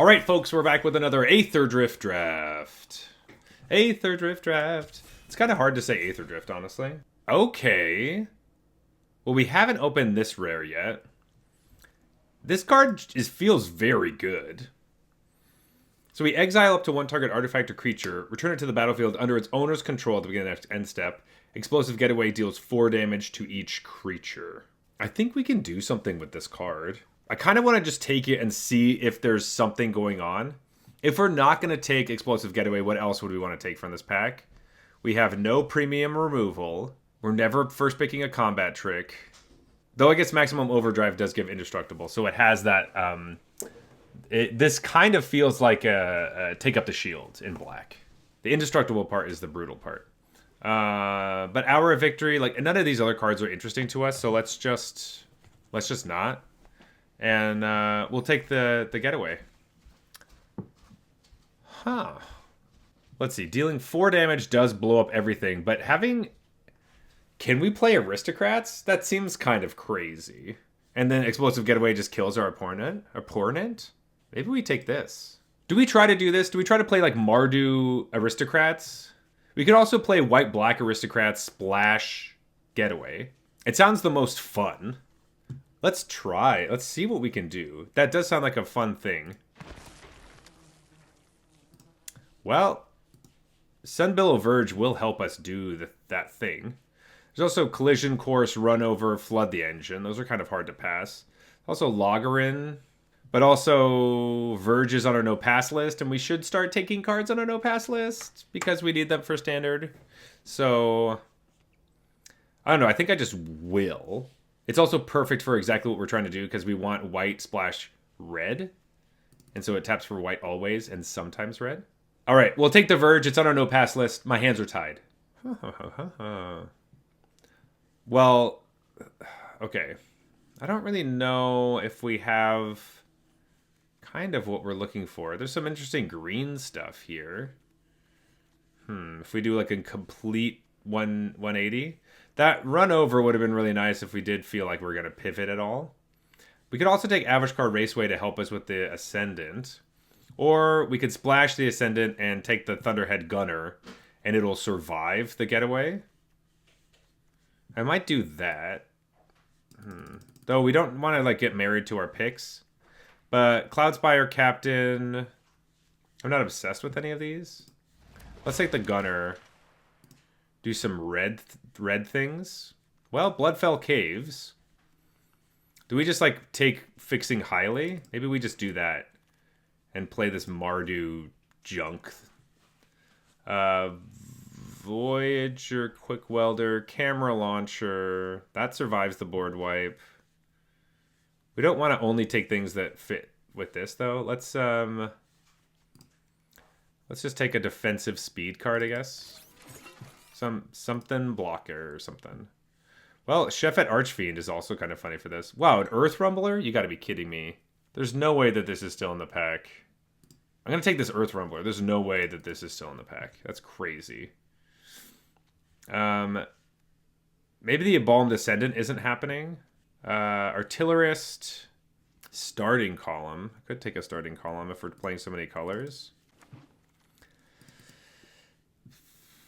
right, folks, we're back with another Aetherdrift draft. Aetherdrift draft. It's kind of hard to say Aetherdrift, honestly. Okay. Well, we haven't opened this rare yet. This card feels very good. So we exile up to one target artifact or creature, return it to the battlefield under its owner's control at the beginning of the end step. Explosive Getaway deals 4 damage to each creature. I think we can do something with this card. I kind of want to just take it and see if there's something going on. If we're not going to take Explosive Getaway, what else would we want to take from this pack? We have no premium removal. We're never first picking a combat trick. Though I guess Maximum Overdrive does give Indestructible, so it has that... this kind of feels like a Take Up the Shield in black. The Indestructible part is the brutal part. But Hour of Victory, like, none of these other cards are interesting to us, so let's just not. And we'll take the Getaway. Huh. Let's see. Dealing 4 damage does blow up everything, but having... Can we play Aristocrats? That seems kind of crazy. And then Explosive Getaway just kills our opponent? Maybe we take this. Do we try to do this? Do we try to play like Mardu Aristocrats? We could also play White-Black Aristocrats Splash Getaway. It sounds the most fun. Let's try. Let's see what we can do. That does sound like a fun thing. Well, Sunbillow Verge will help us do that thing. There's also Collision Course, Run Over, Flood the Engine. Those are kind of hard to pass. Also Loggerin, but also Verge is on our no-pass list, and we should start taking cards on our no-pass list because we need them for Standard. So, I don't know. I think I just will. It's also perfect for exactly what we're trying to do because we want white splash red. And so it taps for white always and sometimes red. All right, we'll take the Verge. It's on our no-pass list. My hands are tied. Well, okay. I don't really know if we have kind of what we're looking for. There's some interesting green stuff here. If we do like a complete 180. That Run Over would have been really nice if we did feel like we're going to pivot at all. We could also take Avishkar Raceway to help us with the Ascendant. Or we could splash the Ascendant and take the Thunderhead Gunner, and it'll survive the Getaway. I might do that. Though we don't want to like get married to our picks. But Cloudspire Captain... I'm not obsessed with any of these. Let's take the Gunner. Do some red things. Well, Bloodfell Caves. Do we just like take Fixing Highly? Maybe we just do that. And play this Mardu junk. Voyager, Quick Welder, Camera Launcher. That survives the board wipe. We don't want to only take things that fit with this, though. Let's just take a defensive speed card, I guess. Something blocker or something. Well, Sheffet Archfiend is also kind of funny for this. Wow, an Earth Rumbler? You got to be kidding me. There's no way that this is still in the pack. I'm going to take this Earth Rumbler. There's no way that this is still in the pack. That's crazy. Maybe the Embalmed Ascendant isn't happening. Artillerist. Starting Column. I could take a Starting Column if we're playing so many colors.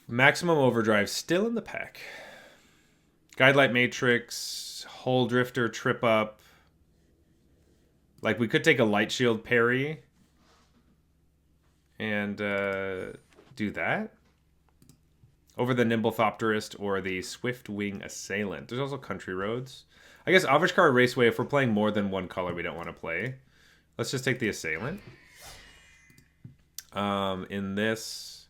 Maximum Overdrive still in the pack. Guidelight Matrix. Hull Drifter. Trip Up. Like, we could take a Light Shield parry. And do that. Over the Nimblethopterist or the Swift Wing Assailant. There's also Country Roads. I guess Avishkar Raceway, if we're playing more than one color we don't want to play. Let's just take the Assailant. In this,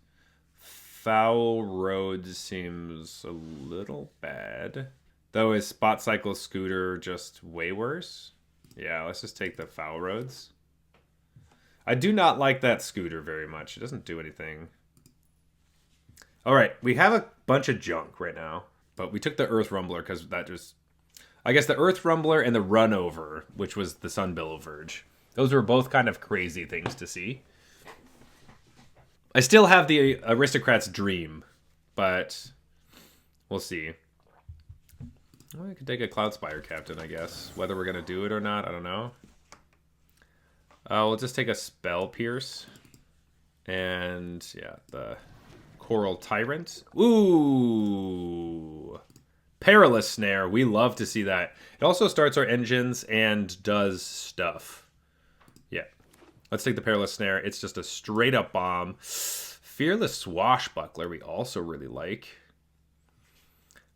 Foul Roads seems a little bad. Though is Spot Cycle Scooter just way worse? Yeah, let's just take the Foul Roads. I do not like that Scooter very much. It doesn't do anything. All right, we have a bunch of junk right now, but we took the Earth Rumbler because that just... I guess the Earth Rumbler and the Run Over, which was the Sunbillow Verge. Those were both kind of crazy things to see. I still have the Aristocrat's Dream, but we'll see. Well, we could take a Cloudspire Captain, I guess. Whether we're going to do it or not, I don't know. We'll just take a Spell Pierce. And, yeah, the Coral Tyrant. Ooh! Perilous Snare. We love to see that. It also starts our engines and does stuff. Yeah. Let's take the Perilous Snare. It's just a straight up bomb. Fearless Swashbuckler we also really like.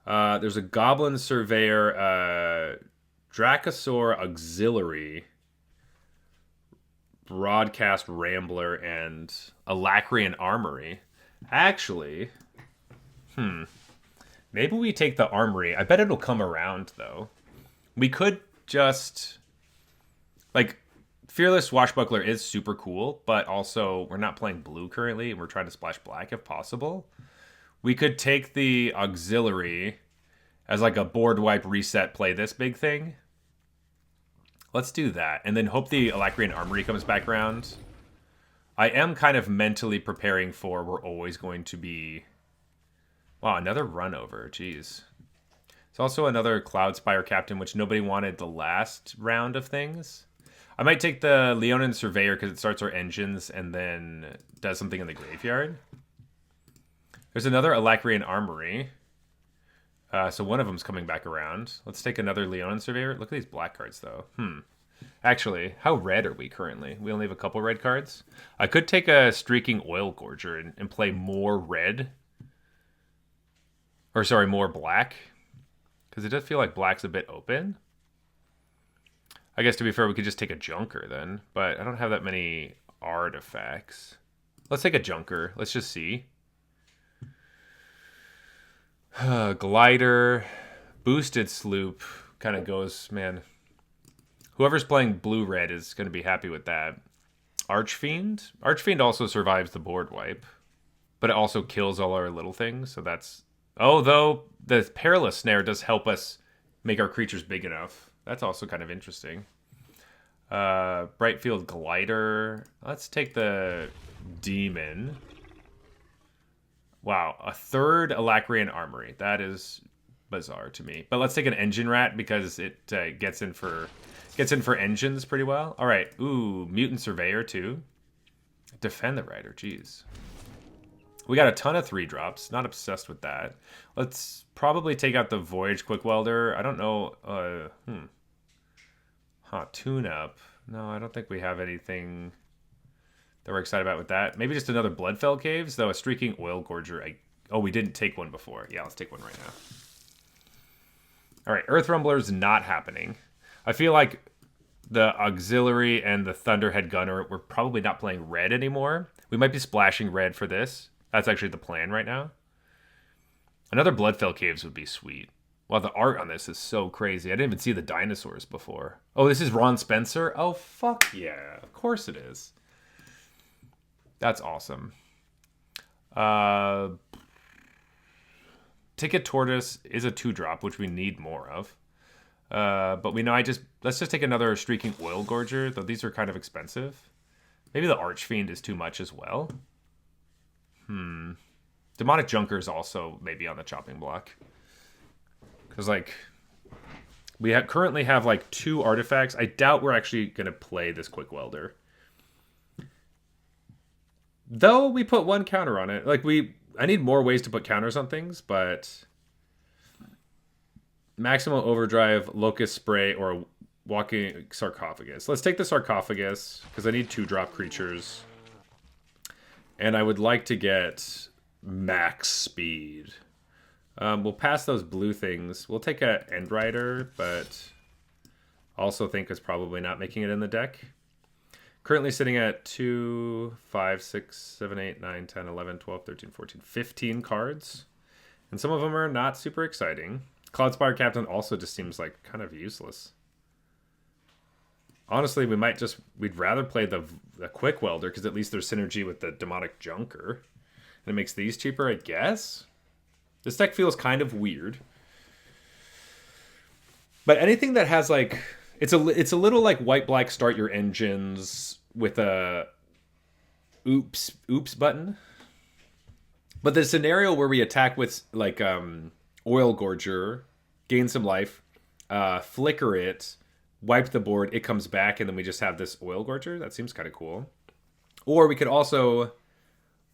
There's a Goblin Surveyor, Dracosaur Auxiliary, Broadcast Rambler, and Alacrian Armory. Actually, maybe we take the Armory. I bet it'll come around, though. We could just... Like, Fearless Swashbuckler is super cool, but also we're not playing blue currently, and we're trying to splash black if possible. We could take the Auxiliary as like a board wipe reset, play this big thing. Let's do that. And then hope the Alacrian Armory comes back around. I am kind of mentally preparing for we're always going to be... Wow, another run over. Jeez. It's also another Cloudspire Captain, which nobody wanted the last round of things. I might take the Leonin Surveyor because it starts our engines and then does something in the graveyard. There's another Alacrian Armory. So one of them's coming back around. Let's take another Leonin Surveyor. Look at these black cards, though. Actually, how red are we currently? We only have a couple red cards. I could take a Streaking Oil Gorger and play more red. Or, sorry, more black. Because it does feel like black's a bit open. I guess, to be fair, we could just take a Junker, then. But I don't have that many artifacts. Let's take a Junker. Let's just see. Glider, Boosted Sloop kind of goes, man. Whoever's playing blue-red is going to be happy with that. Archfiend? Archfiend also survives the board wipe, but it also kills all our little things, so that's... Oh, though, the Perilous Snare does help us make our creatures big enough. That's also kind of interesting. Brightfield Glider. Let's take the Demon. Wow, a third Alacrian Armory. That is bizarre to me. But let's take an Engine Rat because it gets in for engines pretty well. All right. Ooh, Mutant Surveyor too. Defend the Rider. Jeez. We got a ton of 3-drops. Not obsessed with that. Let's probably take out the Voyage Quick Welder. I don't know. Tune Up. No, I don't think we have anything that we're excited about with that. Maybe just another Bloodfell Caves, though a Streaking Oil Gorger. Oh, we didn't take one before. Yeah, let's take one right now. All right, Earth Rumbler's not happening. I feel like the Auxiliary and the Thunderhead Gunner, we're probably not playing red anymore. We might be splashing red for this. That's actually the plan right now. Another Bloodfell Caves would be sweet. Wow, the art on this is so crazy. I didn't even see the dinosaurs before. Oh, this is Ron Spencer? Oh, fuck yeah. Of course it is. That's awesome. Ticket Tortoise is a 2-drop, which we need more of. But we know let's just take another Streaking Oil Gorger, though these are kind of expensive. Maybe the Archfiend is too much as well. Demonic Junker is also maybe on the chopping block. Because, like, we currently have, like, 2 artifacts. I doubt we're actually going to play this Quick Welder. Though we put 1 counter on it. Like, I need more ways to put counters on things, but... Maximum Overdrive, Locust Spray, or Walking Sarcophagus. Let's take the Sarcophagus, because I need 2-drop creatures. And I would like to get max speed. We'll pass those blue things. We'll take a End Rider, but also think is probably not making it in the deck. Currently sitting at 2, 5, 6, 7, 8, 9, 10, 11, 12, 13, 14, 15 cards. And some of them are not super exciting. Cloudspire Captain also just seems like kind of useless. Honestly, we'd rather play the Quick Welder because at least there's synergy with the Demonic Junker. And it makes these cheaper, I guess? This deck feels kind of weird. But anything that has, like... It's a little like white-black start your engines with a oops button. But the scenario where we attack with, like, Oil Gorger, gain some life, flicker it, wipe the board, it comes back, and then we just have this Oil Gorger. That seems kind of cool. Or we could also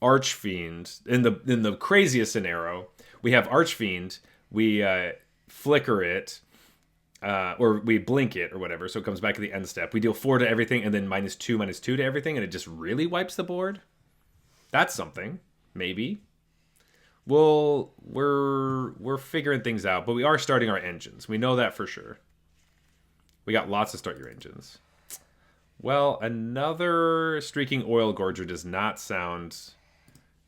Archfiend. In the craziest scenario, we have Archfiend, we flicker it, or we blink it or whatever, so it comes back at the end step. We deal 4 to everything, and then -2 to everything, and it just really wipes the board. That's something, maybe. We're figuring things out, but we are starting our engines. We know that for sure. We got lots to start your engines. Well, another Streaking Oil Gorger does not sound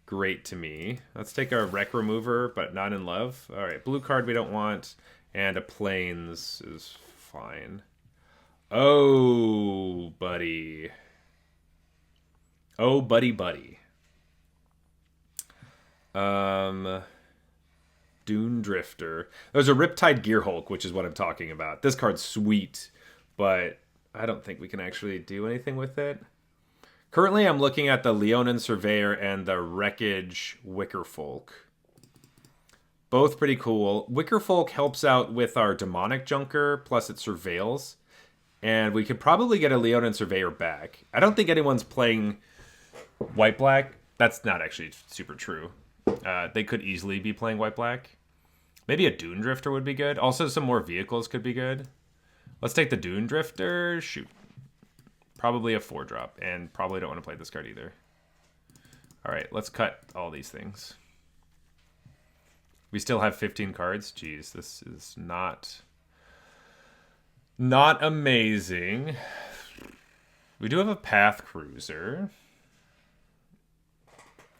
great to me. Let's take a Wreck Remover, but not in love. All right, blue card we don't want, and a Plains is fine. Oh, buddy. Oh, buddy. Dune Drifter. There's a Riptide Gearhulk, which is what I'm talking about. This card's sweet, but I don't think we can actually do anything with it. Currently, I'm looking at the Leonin Surveyor and the Wreckage Wickerfolk. Both pretty cool. Wickerfolk helps out with our Demonic Junker, plus it surveils. And we could probably get a Leonin Surveyor back. I don't think anyone's playing white-black. That's not actually super true. They could easily be playing white-black. Maybe a Dune Drifter would be good. Also, some more vehicles could be good. Let's take the Dune Drifter. Shoot. Probably a 4-drop. And probably don't want to play this card either. Alright, let's cut all these things. We still have 15 cards. Jeez, this is not amazing. We do have a Path Cruiser,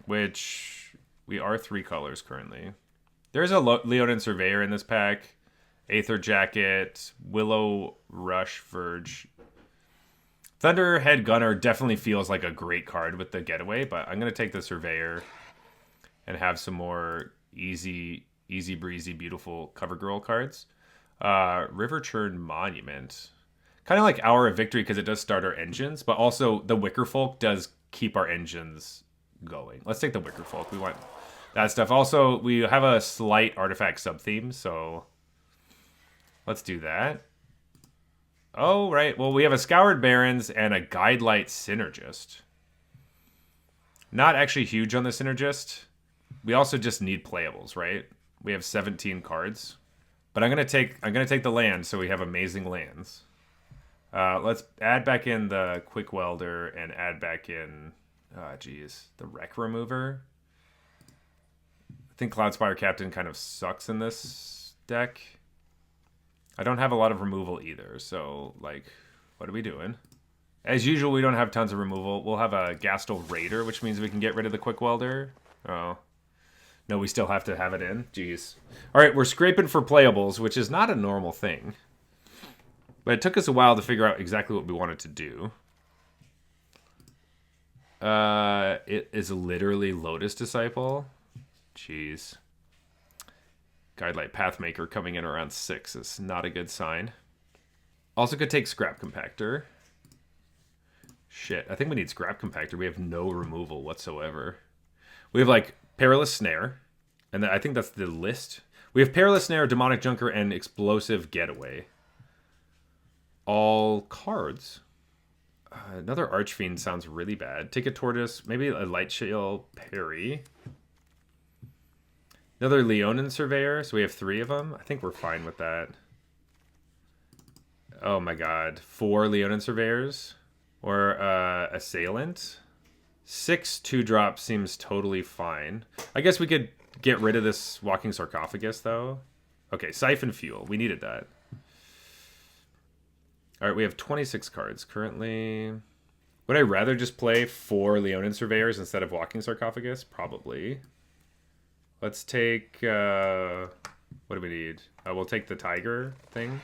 which we are 3 colors currently. There's a Leonin Surveyor in this pack. Aether Jacket, Willow Rush Verge. Thunderhead Gunner definitely feels like a great card with the getaway, but I'm going to take the Surveyor and have some more easy breezy, beautiful cover girl cards. River Churn Monument. Kind of like Hour of Victory because it does start our engines, but also the Wickerfolk does keep our engines going. Let's take the Wickerfolk. We want that stuff. Also, we have a slight artifact sub-theme, so let's do that. Oh, right. Well, we have a Scoured Barrens and a Guidelight Synergist. Not actually huge on the Synergist. We also just need playables, right? We have 17 cards. But I'm gonna take the land, so we have amazing lands. Let's add back in the Quick Welder and add back in the Wreck Remover. I think Cloudspire Captain kind of sucks in this deck. I don't have a lot of removal either, so like, what are we doing? As usual, we don't have tons of removal. We'll have a Gastel Raider, which means we can get rid of the Quick Welder. Oh. No, we still have to have it in. Jeez. All right, we're scraping for playables, which is not a normal thing. But it took us a while to figure out exactly what we wanted to do. It is literally Lotus Disciple. Jeez. Guidelight Pathmaker coming in around 6 is not a good sign. Also could take Scrap Compactor. Shit, I think we need Scrap Compactor. We have no removal whatsoever. We have, like, Perilous Snare. And I think that's the list. We have Perilous Snare, Demonic Junker, and Explosive Getaway. All cards. Another Archfiend sounds really bad. Take a Tortoise. Maybe a Light Shield Parry. Another Leonin Surveyor. So we have 3 of them. I think we're fine with that. Oh my god. 4 Leonin Surveyors. Or Assailant. 6 2-drop seems totally fine. I guess we could get rid of this Walking Sarcophagus, though. Okay, Siphon Fuel. We needed that. Alright, we have 26 cards currently. Would I rather just play 4 Leonin Surveyors instead of Walking Sarcophagus? Probably. Let's take... what do we need? We'll take the Tiger thing.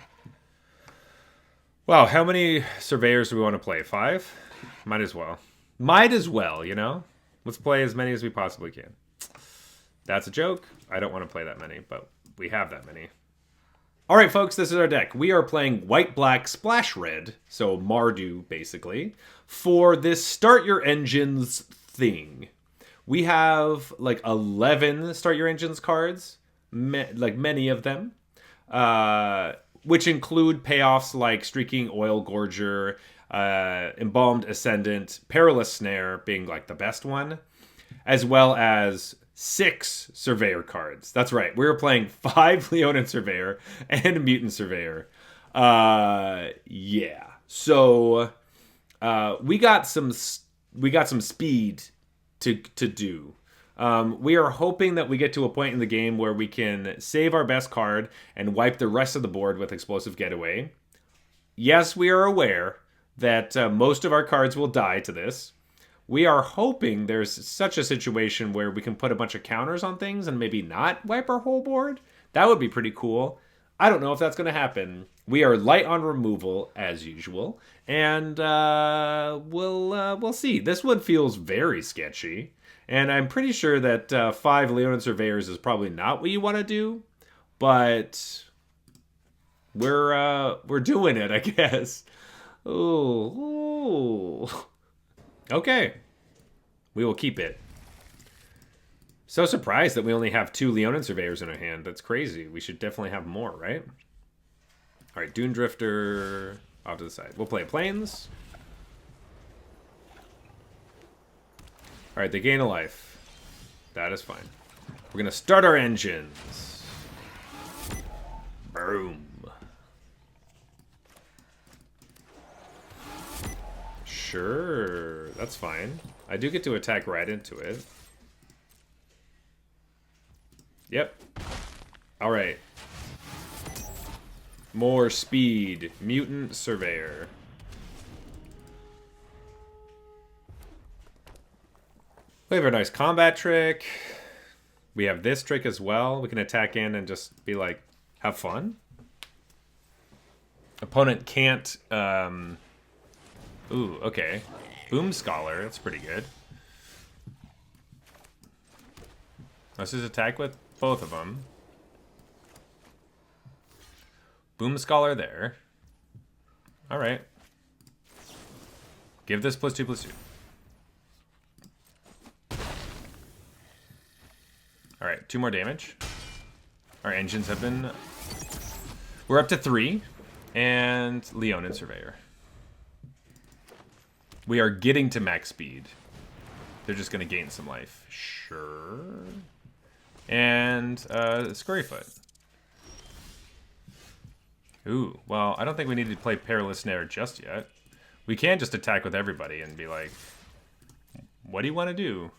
Wow, how many Surveyors do we want to play? 5? Might as well. Might as well, you know? Let's play as many as we possibly can. That's a joke. I don't want to play that many, but we have that many. Alright, folks, this is our deck. We are playing white-black splash red, so Mardu, basically, for this Start Your Engines thing. We have, like, 11 Start Your Engines cards, like, many of them. which include payoffs like Streaking Oil Gorger, Embalmed Ascendant, Perilous Snare being like the best one, as well as 6 Surveyor cards. That's right. We were playing 5 Leonin Surveyor and Mutant Surveyor. Yeah. So we got some speed to do. We are hoping that we get to a point in the game where we can save our best card and wipe the rest of the board with Explosive Getaway. Yes, we are aware that most of our cards will die to this. We are hoping there's such a situation where we can put a bunch of counters on things and maybe not wipe our whole board. That would be pretty cool. I don't know if that's going to happen. We are light on removal, as usual. And we'll see. This one feels very sketchy. And I'm pretty sure that 5 Leonin Surveyors is probably not what you want to do. But we're doing it, I guess. Ooh. Okay. We will keep it. So surprised that we only have 2 Leonin Surveyors in our hand. That's crazy. We should definitely have more, right? All right, Dune Drifter off to the side. We'll play Plains. All right, they gain a life. That is fine. We're going to start our engines. Boom. Sure, that's fine. I do get to attack right into it. Yep. All right. More speed. Mutant Surveyor. We have a nice combat trick. We have this trick as well. We can attack in and just be like, have fun. Opponent can't... Ooh, okay. Boom Scholar, that's pretty good. Let's just attack with both of them. Boom Scholar there. Alright. Give this +2/+2. Alright, 2 more damage. Our engines have been... We're up to 3. And Leonin Surveyor. We are getting to max speed. They're just going to gain some life. Sure. And Scurryfoot. Ooh, well, I don't think we need to play Perilous Snare just yet. We can just attack with everybody and be like, what do you want to do?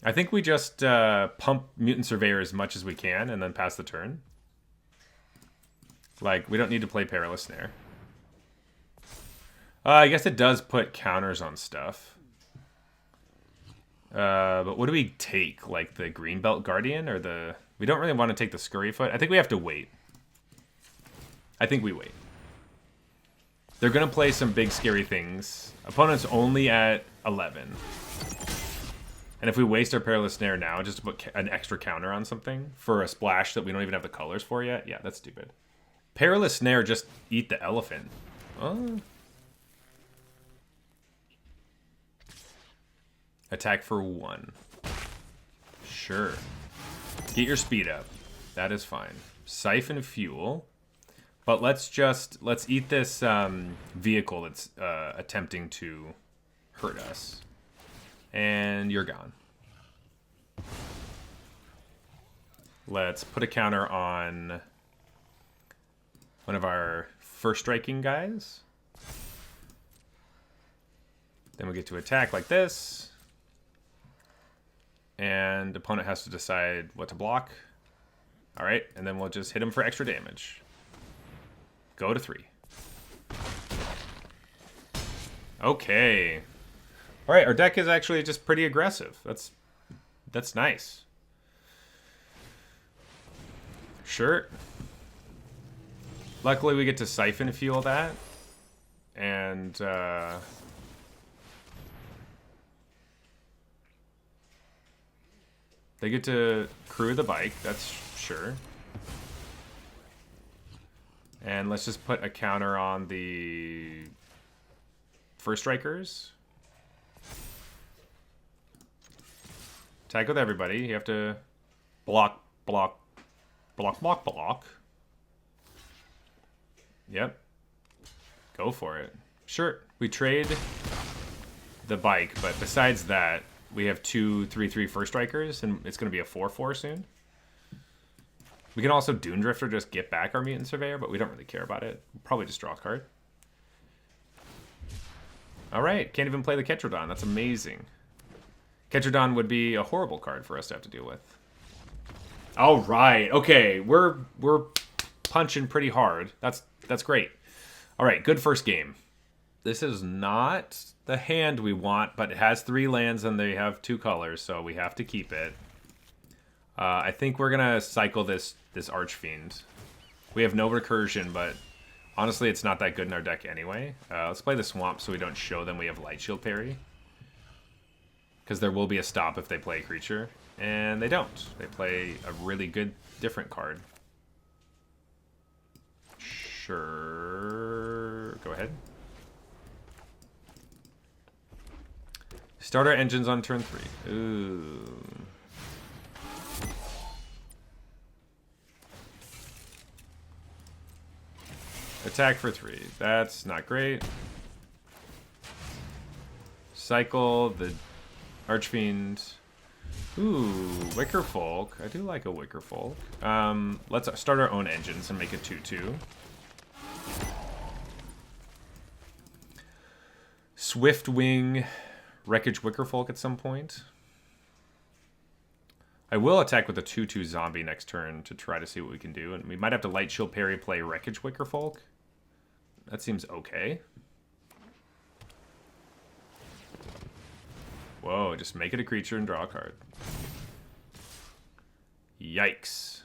I think we just pump Mutant Surveyor as much as we can and then pass the turn. Like, we don't need to play Perilous Snare. I guess it does put counters on stuff. But what do we take? Like the Greenbelt Guardian or the... We don't really want to take the Scurryfoot. I think we have to wait. I think we wait. They're going to play some big scary things. Opponent's only at 11. And if we waste our Perilous Snare now just to put an extra counter on something for a splash that we don't even have the colors for yet, yeah, that's stupid. Perilous Snare, just eat the elephant. Oh. Attack for 1. Sure. Get your speed up. That is fine. Siphon Fuel. But let's eat this vehicle that's attempting to hurt us. And you're gone. Let's put a counter on one of our first striking guys. Then we get to attack like this. And opponent has to decide what to block. All right, and then we'll just hit him for extra damage. Go to 3. Okay. All right, our deck is actually just pretty aggressive. That's nice. Sure. Luckily, we get to Siphon Fuel that. And, they get to crew the bike, that's sure. And let's just put a counter on the first strikers. Tag with everybody. You have to block, block, block, block, block. Yep. Go for it. Sure. We trade the bike, but besides that, we have 2 3/3 first strikers, and it's going to be a 4/4 soon. We can also Dune Drifter just get back our Mutant Surveyor, but we don't really care about it. We'll probably just draw a card. Alright, can't even play the Ketrodon. That's amazing. Ketrodon would be a horrible card for us to have to deal with. Alright, okay. We're punching pretty hard. That's great. Alright, good first game. This is not the hand we want, but it has 3 lands and they have 2 colors, so we have to keep it. I think we're gonna cycle this Archfiend. We have no recursion, but honestly, it's not that good in our deck anyway. Let's play the Swamp so we don't show them we have Light Shield parry. Because there will be a stop if they play a creature. And they don't. They play a really good, different card. Sure. Go ahead. Start our engines on turn 3. Ooh. Attack for 3. That's not great. Cycle the Archfiend. Ooh, Wicker Folk. I do like a Wicker Folk. Let's start our own engines and make it 2/2. Swiftwing Wreckage Wicker Folk at some point. I will attack with a 2/2 zombie next turn to try to see what we can do. And we might have to Light Shield parry, play Wreckage Wicker Folk. That seems okay. Whoa, just make it a creature and draw a card. Yikes.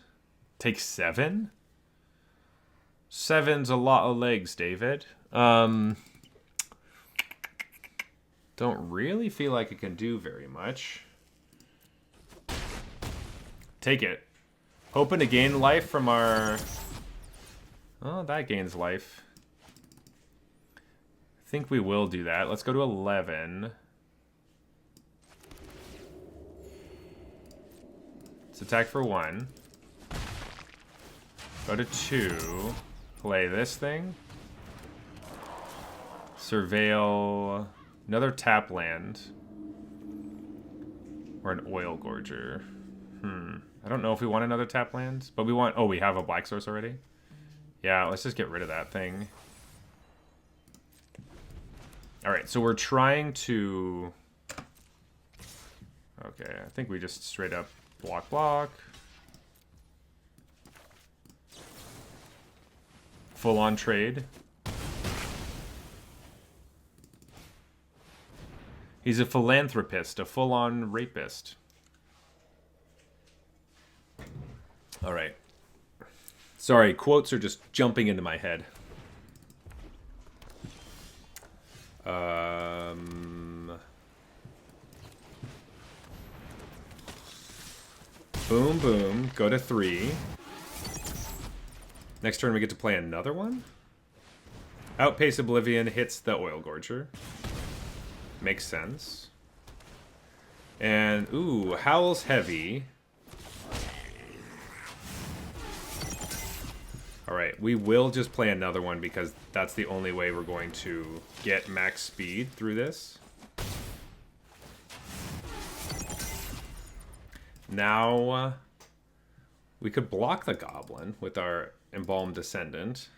Take 7? 7's a lot of legs, David. Don't really feel like it can do very much. Take it. Hoping to gain life from our... Oh, that gains life. I think we will do that. Let's go to 11. Let's attack for 1. Go to 2. Play this thing. Surveil another tap land. Or an Oil Gorger. I don't know if we want another tap land, but we want... Oh, we have a black source already? Yeah, let's just get rid of that thing. Alright, so we're trying to... Okay, I think we just straight up block. Full on trade. He's a philanthropist, a full on rapist. Alright. Sorry, quotes are just jumping into my head. Boom, boom. Go to 3. Next turn we get to play another one. Outpace Oblivion hits the Oil Gorger. Makes sense. And, ooh, Howl's Heavy. Alright, we will just play another one because that's the only way we're going to get max speed through this. Now, we could block the Goblin with our Embalmed Descendant.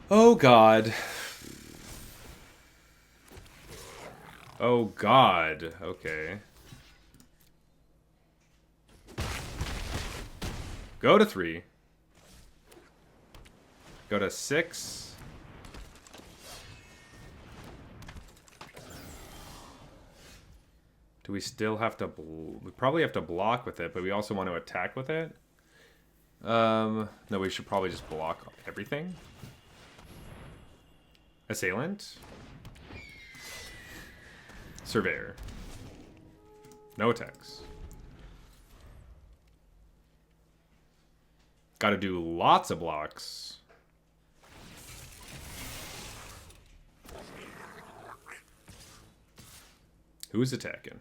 Oh, God. Oh, God. Okay. Go to 3. Go to 6. Do we still have to... We probably have to block with it, but we also want to attack with it. No, we should probably just block everything. Assailant. Surveyor. No attacks. Gotta do lots of blocks. Who's attacking?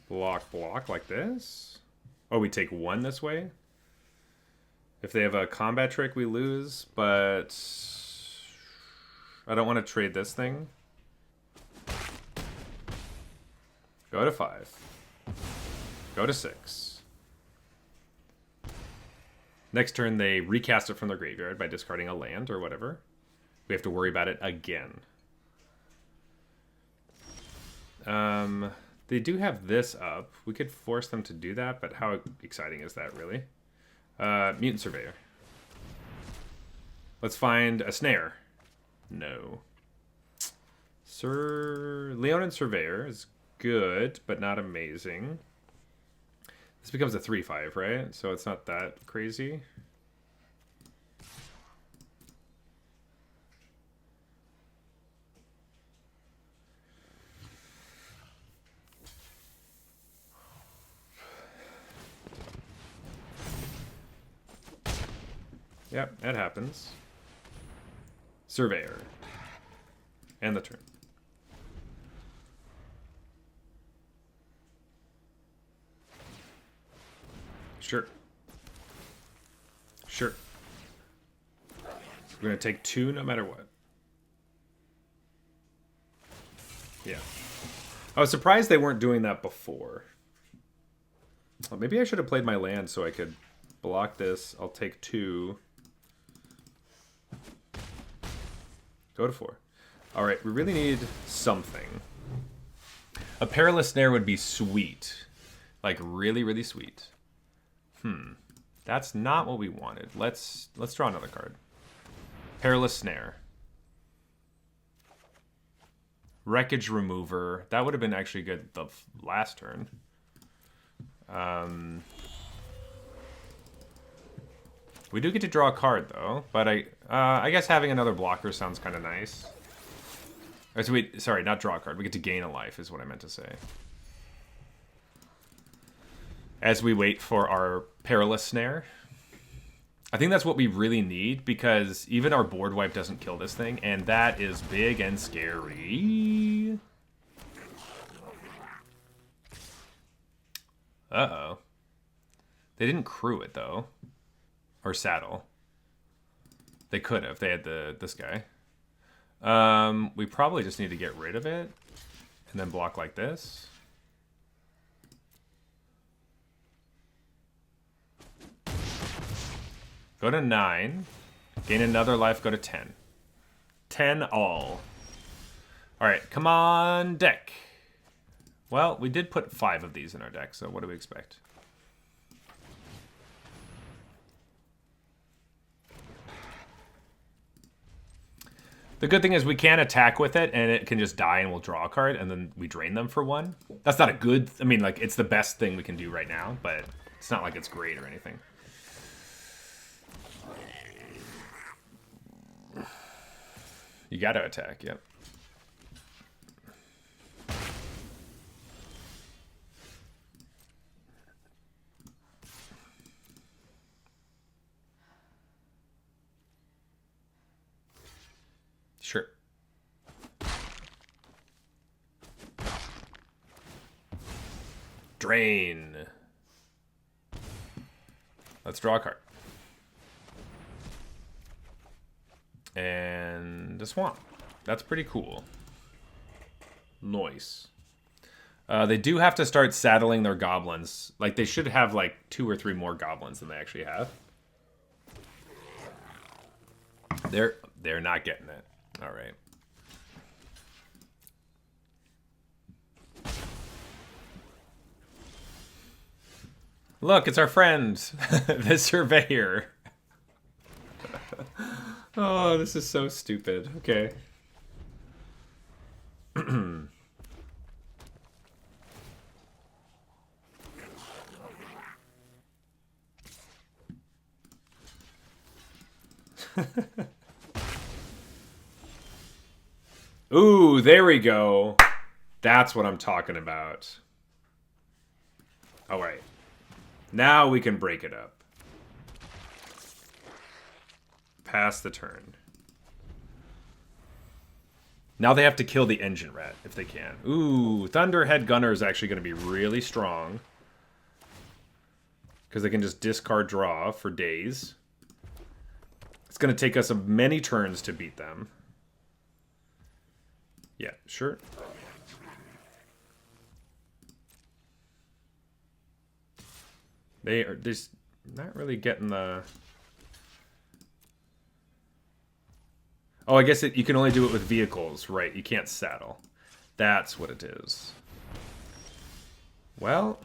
Block like this. Oh, we take 1 this way? If they have a combat trick, we lose, but I don't want to trade this thing. Go to 5. Go to 6. Next turn, they recast it from their graveyard by discarding a land or whatever. We have to worry about it again. They do have this up. We could force them to do that, but how exciting is that, really? Mutant Surveyor. Let's find a snare. No. Leonin Surveyor is good, but not amazing. This becomes a 3/5, right? So it's not that crazy. Yep, that happens. Surveyor. And the turn. Sure. Sure. We're going to take 2 no matter what. Yeah. I was surprised they weren't doing that before. Well, maybe I should have played my land so I could block this. I'll take 2. Go to 4. All right, we really need something. A Perilous Snare would be sweet. Like, really, really sweet. That's not what we wanted. Let's draw another card. Perilous Snare. Wreckage Remover. That would have been actually good the last turn. We do get to draw a card, though. But I guess having another blocker sounds kind of nice. Sorry, not draw a card. We get to gain a life, is what I meant to say. As we wait for our Perilous Snare. I think that's what we really need, because even our board wipe doesn't kill this thing, and that is big and scary. Uh-oh. They didn't crew it, though. Or saddle. They could have. They had this guy. We probably just need to get rid of it, and then block like this. Go to 9. Gain another life, go to 10. 10 all. Alright, come on, deck. Well, we did put 5 of these in our deck, so what do we expect? The good thing is we can attack with it, and it can just die, and we'll draw a card, and then we drain them for 1. That's not a good... I mean, like, it's the best thing we can do right now, but it's not like it's great or anything. You gotta attack, yep. Sure. Drain. Let's draw a card. And a swamp. That's pretty cool. Nice. They do have to start saddling their goblins. Like, they should have, like, 2 or 3 more goblins than they actually have. They're not getting it. All right. Look, it's our friend, the Surveyor. Oh, this is so stupid. Okay. Ooh, there we go. That's what I'm talking about. All right. Now we can break it up. Pass the turn. Now they have to kill the engine rat if they can. Ooh, Thunderhead Gunner is actually going to be really strong. Because they can just discard draw for days. It's going to take us many turns to beat them. Yeah, sure. They're just not really getting the... Oh, I guess you can only do it with vehicles, right? You can't saddle. That's what it is. Well...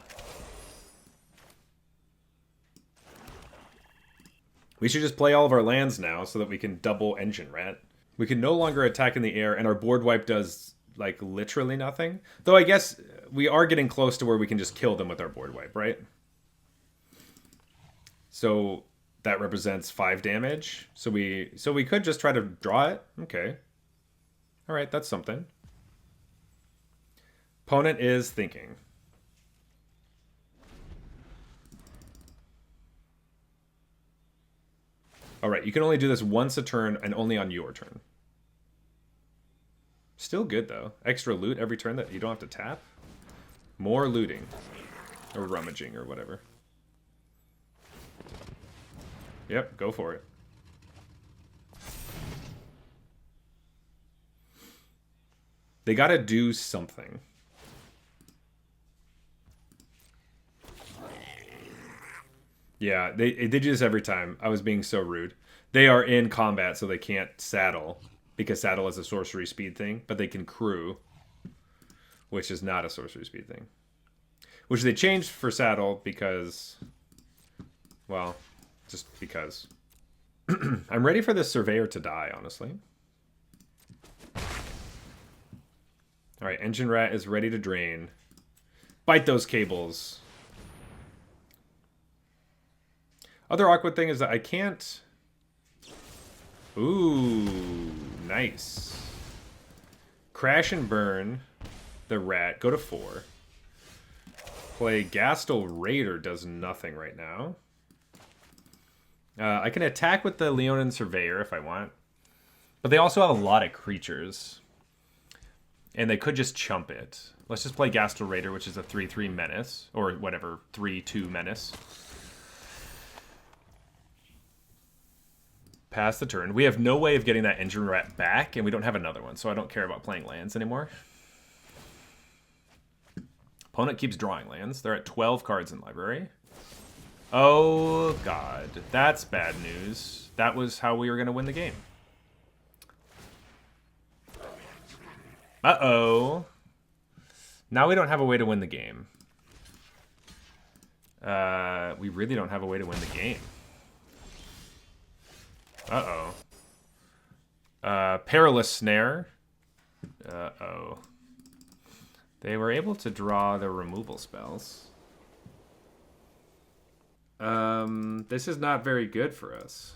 we should just play all of our lands now so that we can double Engine Rat. We can no longer attack in the air, and our board wipe does, like, literally nothing. Though I guess we are getting close to where we can just kill them with our board wipe, right? So that represents 5 damage. So we could just try to draw it. Okay. All right, that's something. Opponent is thinking. All right, you can only do this once a turn and only on your turn. Still good, though. Extra loot every turn that you don't have to tap. More looting. Or rummaging, or whatever. Yep, go for it. They gotta do something. Yeah, they do this every time. I was being so rude. They are in combat, so they can't saddle. Because saddle is a sorcery speed thing. But they can crew. Which is not a sorcery speed thing. Which they changed for saddle because... well, just because. I'm ready for this surveyor to die, honestly. Alright, Engine Rat is ready to drain. Bite those cables. Other awkward thing is that I can't... ooh, nice. Crash and burn the rat. Go to 4. Play Gastel Raider does nothing right now. I can attack with the Leonin Surveyor if I want. But they also have a lot of creatures. And they could just chump it. Let's just play Gastel Raider, which is a 3/3 menace. Or whatever, 3/2 menace. Pass the turn. We have no way of getting that Engine Rat back, and we don't have another one, so I don't care about playing lands anymore. Opponent keeps drawing lands. They're at 12 cards in library. Oh, God. That's bad news. That was how we were going to win the game. Uh-oh. Now we don't have a way to win the game. We really don't have a way to win the game. Uh-oh. Perilous Snare. Uh-oh. They were able to draw the removal spells. This is not very good for us.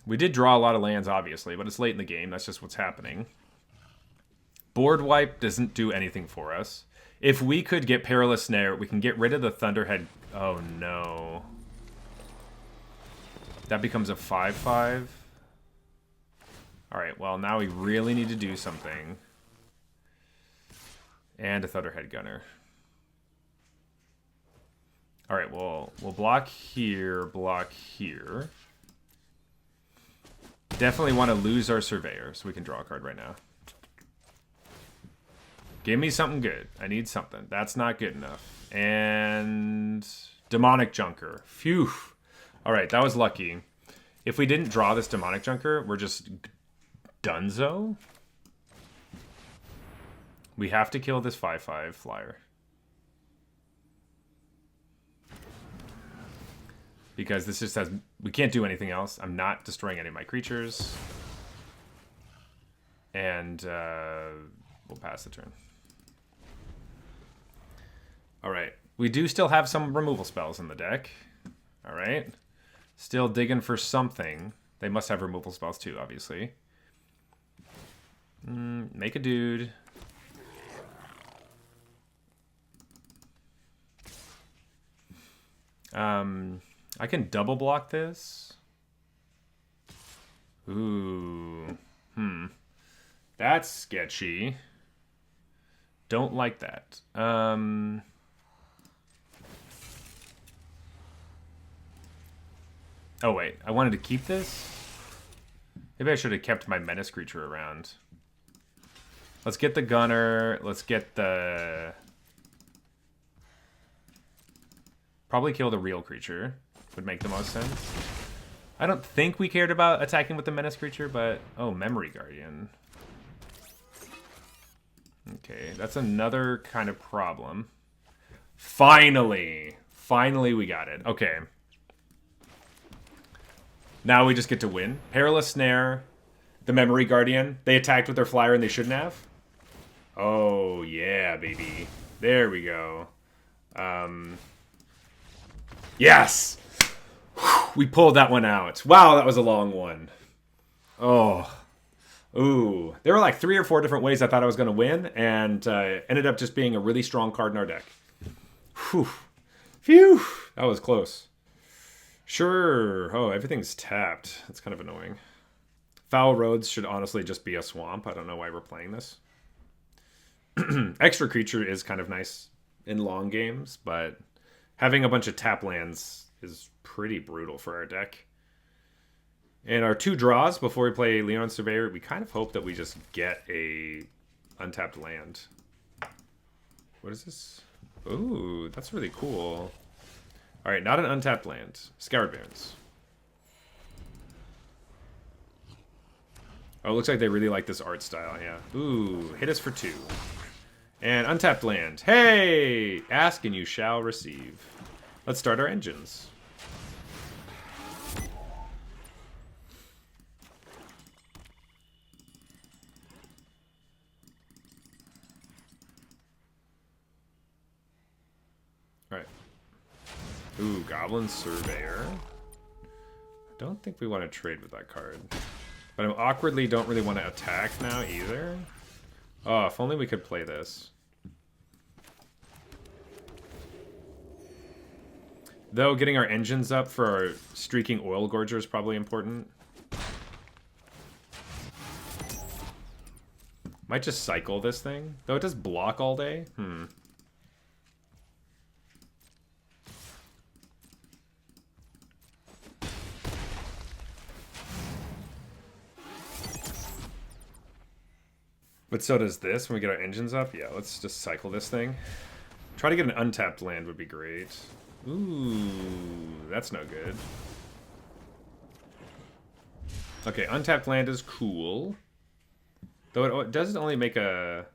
We did draw a lot of lands, obviously, but it's late in the game. That's just what's happening. Board wipe doesn't do anything for us. If we could get Perilous Snare, we can get rid of the Thunderhead. Oh, no. That becomes a 5/5. Alright, well, now we really need to do something. And a Thunderhead Gunner. Alright, we'll block here, block here. Definitely want to lose our Surveyor, so we can draw a card right now. Give me something good. I need something. That's not good enough. And... Demonic Junker. Phew. Alright, that was lucky. If we didn't draw this Demonic Junker, we're just donezo. We have to kill this 5/5 flyer. Because this just has... we can't do anything else. I'm not destroying any of my creatures. And we'll pass the turn. Alright. We do still have some removal spells in the deck. Alright. Still digging for something. They must have removal spells too, obviously. Make a dude. I can double block this. Ooh. That's sketchy. Don't like that. Oh, wait. I wanted to keep this? Maybe I should have kept my menace creature around. Let's get the gunner. Let's get the... Probably kill the real creature. Would make the most sense. I don't think we cared about attacking with the menace creature, but... Oh, Memory Guardian. Okay, that's another kind of problem. Finally! Finally we got it. Okay. Now we just get to win. Perilous Snare, the Memory Guardian. They attacked with their flyer and they shouldn't have. Oh, yeah, baby. There we go. Yes! We pulled that one out. Wow, that was a long one. Oh. Ooh. There were like 3 or 4 different ways I thought I was going to win, and ended up just being a really strong card in our deck. Whew. Phew. That was close. Sure. Oh, everything's tapped. That's kind of annoying. Foul Roads should honestly just be a swamp. I don't know why we're playing this. Extra creature is kind of nice in long games, but having a bunch of tap lands is pretty brutal for our deck. And our 2 draws before we play Leon Surveyor, we kind of hope that we just get a untapped land. What is this? Ooh, that's really cool. All right, not an untapped land. Scoured Barrens. Oh, it looks like they really like this art style, yeah. Ooh, hit us for 2. And untapped land. Hey! Ask and you shall receive. Let's start our engines. Alright. Ooh, Goblin Surveyor. I don't think we want to trade with that card. But I awkwardly don't really want to attack now either. Oh, if only we could play this. Though getting our engines up for our Streaking Oil Gorger is probably important. Might just cycle this thing. Though it does block all day. But so does this when we get our engines up. Yeah, let's just cycle this thing. Try to get an untapped land would be great. Ooh, that's no good. Okay, untapped land is cool. Though it does only make a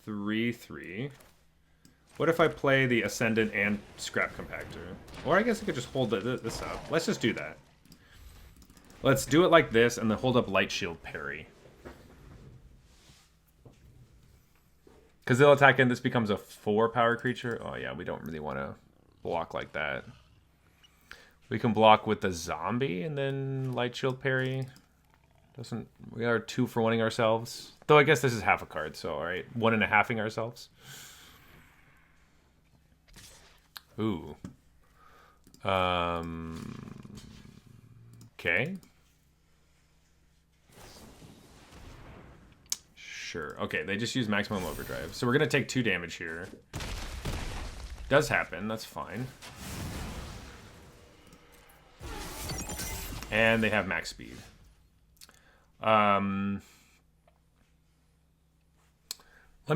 3/3. What if I play the Ascendant and Scrap Compactor? Or I guess I could just hold this up. Let's just do that. Let's do it like this and then hold up Light Shield Parry. Because they'll attack and this becomes a 4-power creature. Oh yeah, we don't really want to block like that. We can block with the zombie and then Light Shield Parry. We are 2 for 1-ing ourselves. Though I guess this is half a card, so alright. 1.5-ing ourselves. Ooh. Okay. Sure. Okay, they just use maximum overdrive. So we're going to take 2 damage here. Does happen. That's fine. And they have max speed. Let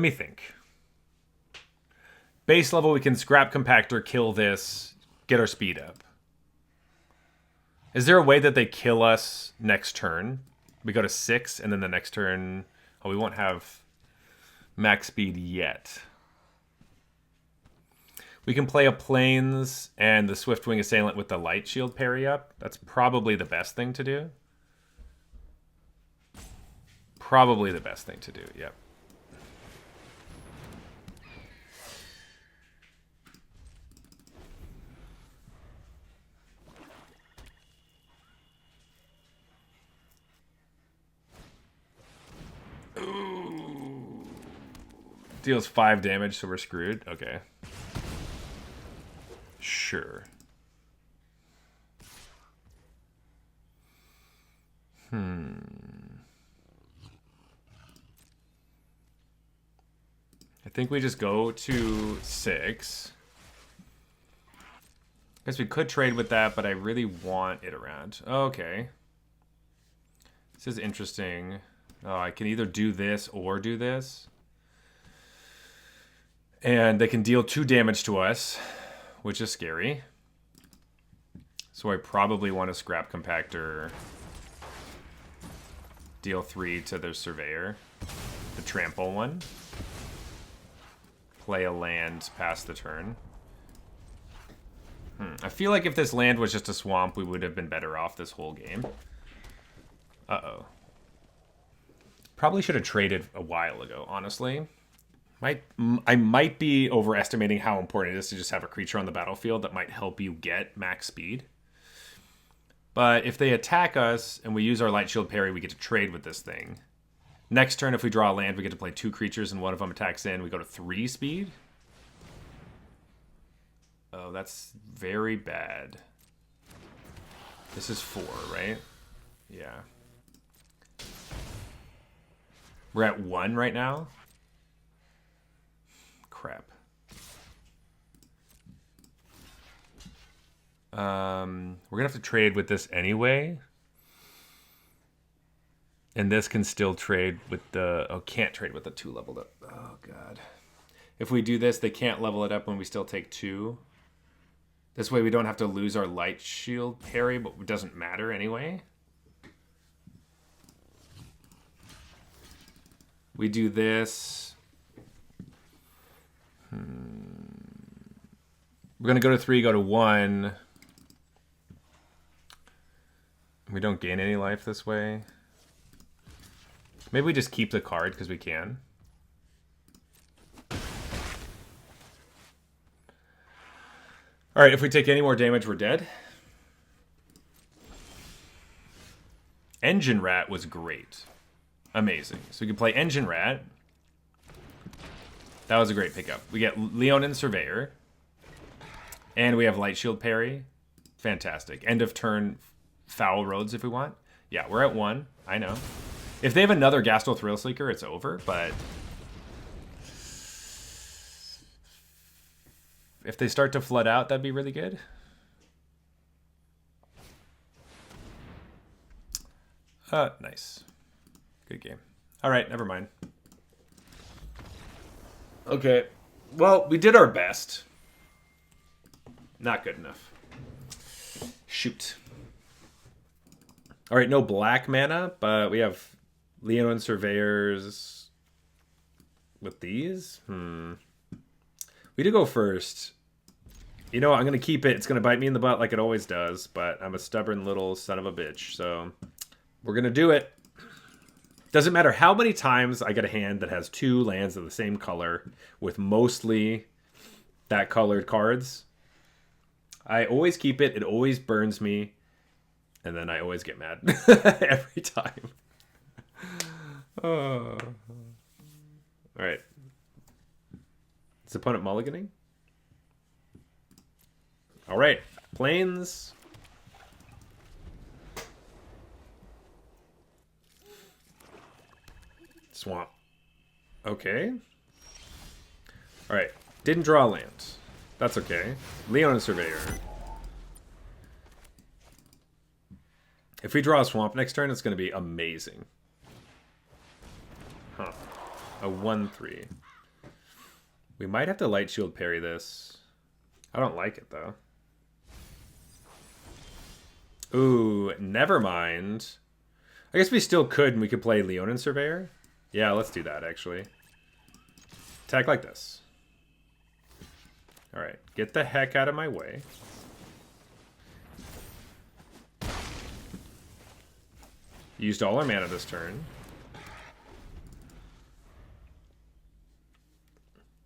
me think. Base level, we can Scrap Compactor, kill this, get our speed up. Is there a way that they kill us next turn? We go to 6, and then the next turn... Oh, we won't have max speed yet. We can play a Plains and the Swiftwing Assailant with the Light Shield Parry up. That's probably the best thing to do. Probably the best thing to do, yep. Ooh. Deals 5 damage, so we're screwed. Okay. Sure. I think we just go to 6. Guess we could trade with that, but I really want it around. Okay. This is interesting. Oh, I can either do this or do this. And they can deal 2 damage to us, which is scary. So I probably want to scrap compactor. Deal 3 to their surveyor. The trample one. Play a land past the turn. I feel like if this land was just a swamp, we would have been better off this whole game. Uh-oh. Probably should have traded a while ago, honestly. I might be overestimating how important it is to just have a creature on the battlefield that might help you get max speed. But if they attack us and we use our Light Shield parry, we get to trade with this thing. Next turn, if we draw a land, we get to play 2 creatures and one of them attacks in. We go to 3 speed. Oh, that's very bad. This is 4, right? Yeah. We're at 1 right now. Crap. We're gonna have to trade with this anyway. And this can still trade with the... Oh, can't trade with the 2 leveled up. Oh, God. If we do this, they can't level it up when we still take 2. This way we don't have to lose our Light Shield parry, but it doesn't matter anyway. We do this. We're going to go to 3, go to 1. We don't gain any life this way. Maybe we just keep the card because we can. Alright, if we take any more damage, we're dead. Engine Rat was great. Amazing. So we can play Engine Rat. That was a great pickup. We get Leonin Surveyor. And we have Light Shield parry. Fantastic. End of turn Foul Roads if we want. Yeah, we're at 1. I know. If they have another Gastel Thrillseeker, it's over, but... if they start to flood out, that'd be really good. Nice. Good game. All right, never mind. Okay. Well, we did our best. Not good enough. Shoot. All right, no black mana, but we have Leonin Surveyors with these. We did go first. You know, I'm going to keep it. It's going to bite me in the butt like it always does, but I'm a stubborn little son of a bitch, so we're going to do it. Doesn't matter how many times I get a hand that has 2 lands of the same color with mostly that colored cards. I always keep it. It always burns me, and then I always get mad every time. Oh. All right. Is opponent mulliganing? All right. Plains. Swamp. Okay. All right. Didn't draw a land. That's okay. Leonin Surveyor. If we draw a swamp next turn, it's going to be amazing. Huh. A 1/3. We might have to Light Shield parry this. I don't like it, though. Ooh, never mind. I guess we still could, and we could play Leonin Surveyor. Yeah, let's do that, actually. Attack like this. Alright, get the heck out of my way. Used all our mana this turn.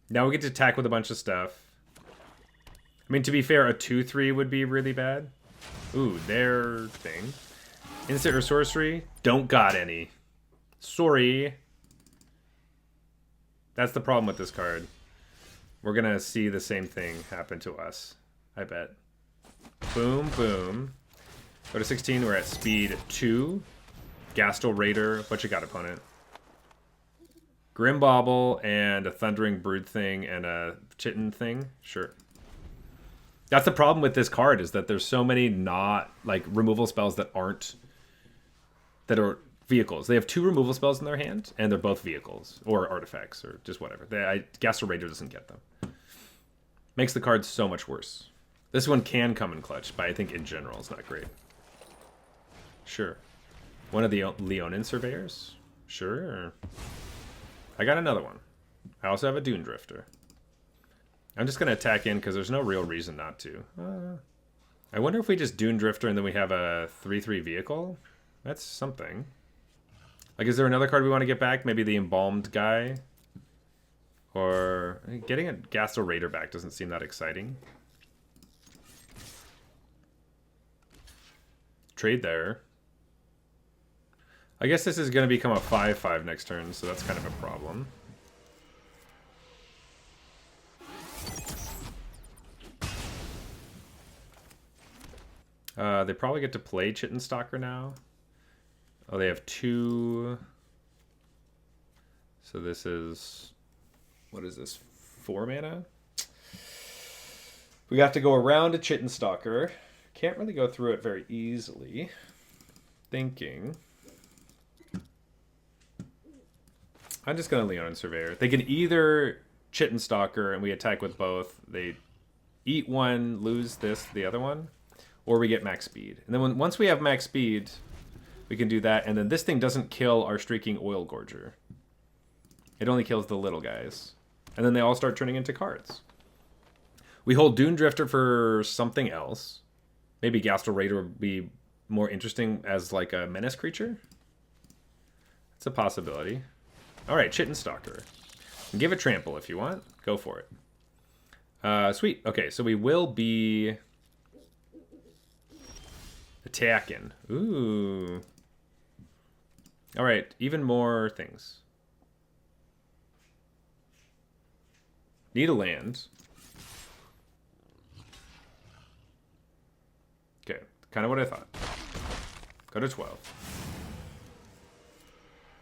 Now we get to attack with a bunch of stuff. I mean, to be fair, a 2/3 would be really bad. Ooh, their thing. Instant or sorcery? Don't got any. Sorry. That's the problem with this card. We're going to see the same thing happen to us. I bet. Boom, boom. Go to 16. We're at speed 2. Gastel Raider. What you got, opponent? Grimbauble and a Thundering Brood thing and a Chitin thing. Sure. That's the problem with this card, is that there's so many not, like, removal spells that aren't, that are vehicles. They have 2 removal spells in their hand, and they're both vehicles, or artifacts, or just whatever. Ghastly Raider doesn't get them. Makes the card so much worse. This one can come in clutch, but I think in general it's not great. Sure. One of the Leonin Surveyors? Sure. I got another one. I also have a Dune Drifter. I'm just going to attack in because there's no real reason not to. I wonder if we just Dune Drifter and then we have a 3/3 vehicle? That's something. Like, is there another card we want to get back? Maybe the Embalmed guy? Or getting a Ghastly Raider back doesn't seem that exciting. Trade there. I guess this is going to become a 5/5 next turn, so that's kind of a problem. They probably get to play Chitin Stalker now. Oh, they have 2. So this is... What is this? 4 mana? We have to go around a Chitin Stalker. Can't really go through it very easily. Thinking... I'm just going to Leonin Surveyor. They can either Chitin Stalker and we attack with both. They eat one, lose this, the other one. Or we get max speed. And then once we have max speed, we can do that. And then this thing doesn't kill our Streaking Oil Gorger. It only kills the little guys. And then they all start turning into cards. We hold Dune Drifter for something else. Maybe Ghastly Raider would be more interesting as like a menace creature. It's a possibility. Alright, Chitin Stalker. Give it Trample if you want. Go for it. Sweet. Okay, so we will be... attacking. Ooh. Alright, even more things. Need a land. Okay, kind of what I thought. Go to 12.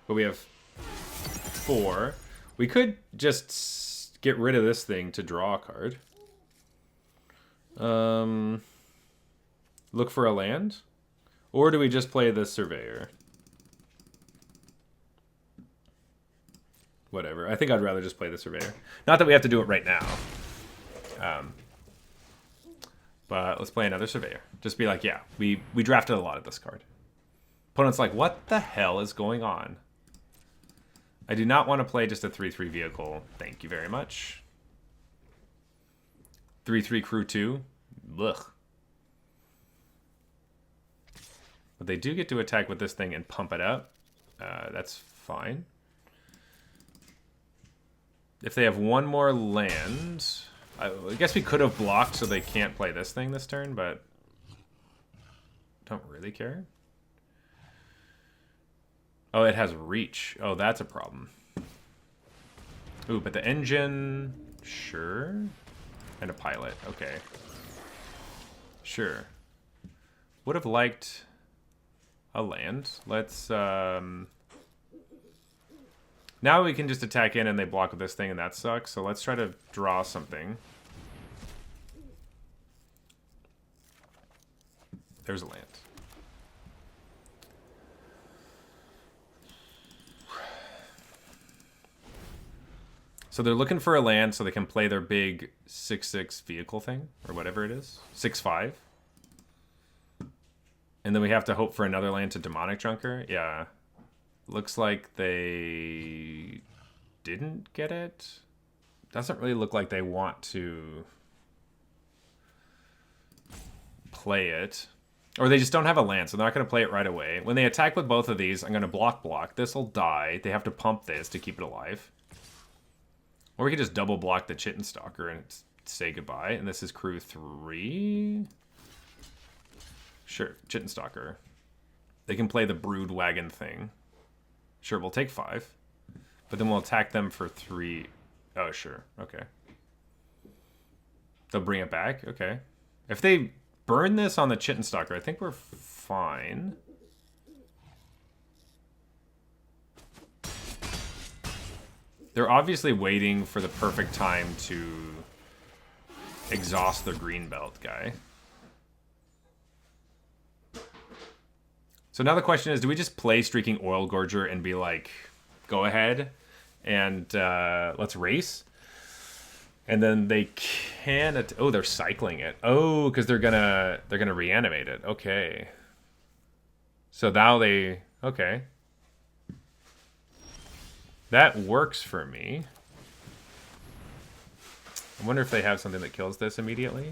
But we have 4. We could just get rid of this thing to draw a card. Look for a land? Or do we just play the Surveyor? Whatever. I think I'd rather just play the Surveyor. Not that we have to do it right now. But let's play another Surveyor. Just be like, yeah, we drafted a lot of this card. Opponent's like, what the hell is going on? I do not want to play just a 3/3 vehicle. Thank you very much. 3/3 crew 2. Ugh. But they do get to attack with this thing and pump it up. That's fine. If they have one more land... I guess we could have blocked so they can't play this thing this turn, but... don't really care. Oh, it has reach. Oh, that's a problem. Ooh, but the engine... sure. And a pilot. Okay. Sure. Would have liked... a land. Let's, now we can just attack in and they block with this thing and that sucks. So let's try to draw something. There's a land. So they're looking for a land so they can play their big 6/6 vehicle thing. Or whatever it is. 6/5. And then we have to hope for another land to Demonic Junker. Yeah. Looks like they didn't get it. Doesn't really look like they want to play it. Or they just don't have a land, so they're not going to play it right away. When they attack with both of these, I'm going to block. This will die. They have to pump this to keep it alive. Or we could just double block the Chitin Stalker and say goodbye. And this is crew 3. Sure, Chitin Stalker. They can play the Brood Wagon thing. Sure, we'll take 5. But then we'll attack them for 3. Oh, sure. Okay. They'll bring it back? Okay. If they burn this on the Chitin Stalker, I think we're fine. They're obviously waiting for the perfect time to exhaust the green belt guy. So now the question is, do we just play Streaking Oil Gorger and be like, go ahead and let's race? And then they can... oh, they're cycling it. Oh, because they're gonna reanimate it. Okay. So now they... okay. That works for me. I wonder if they have something that kills this immediately.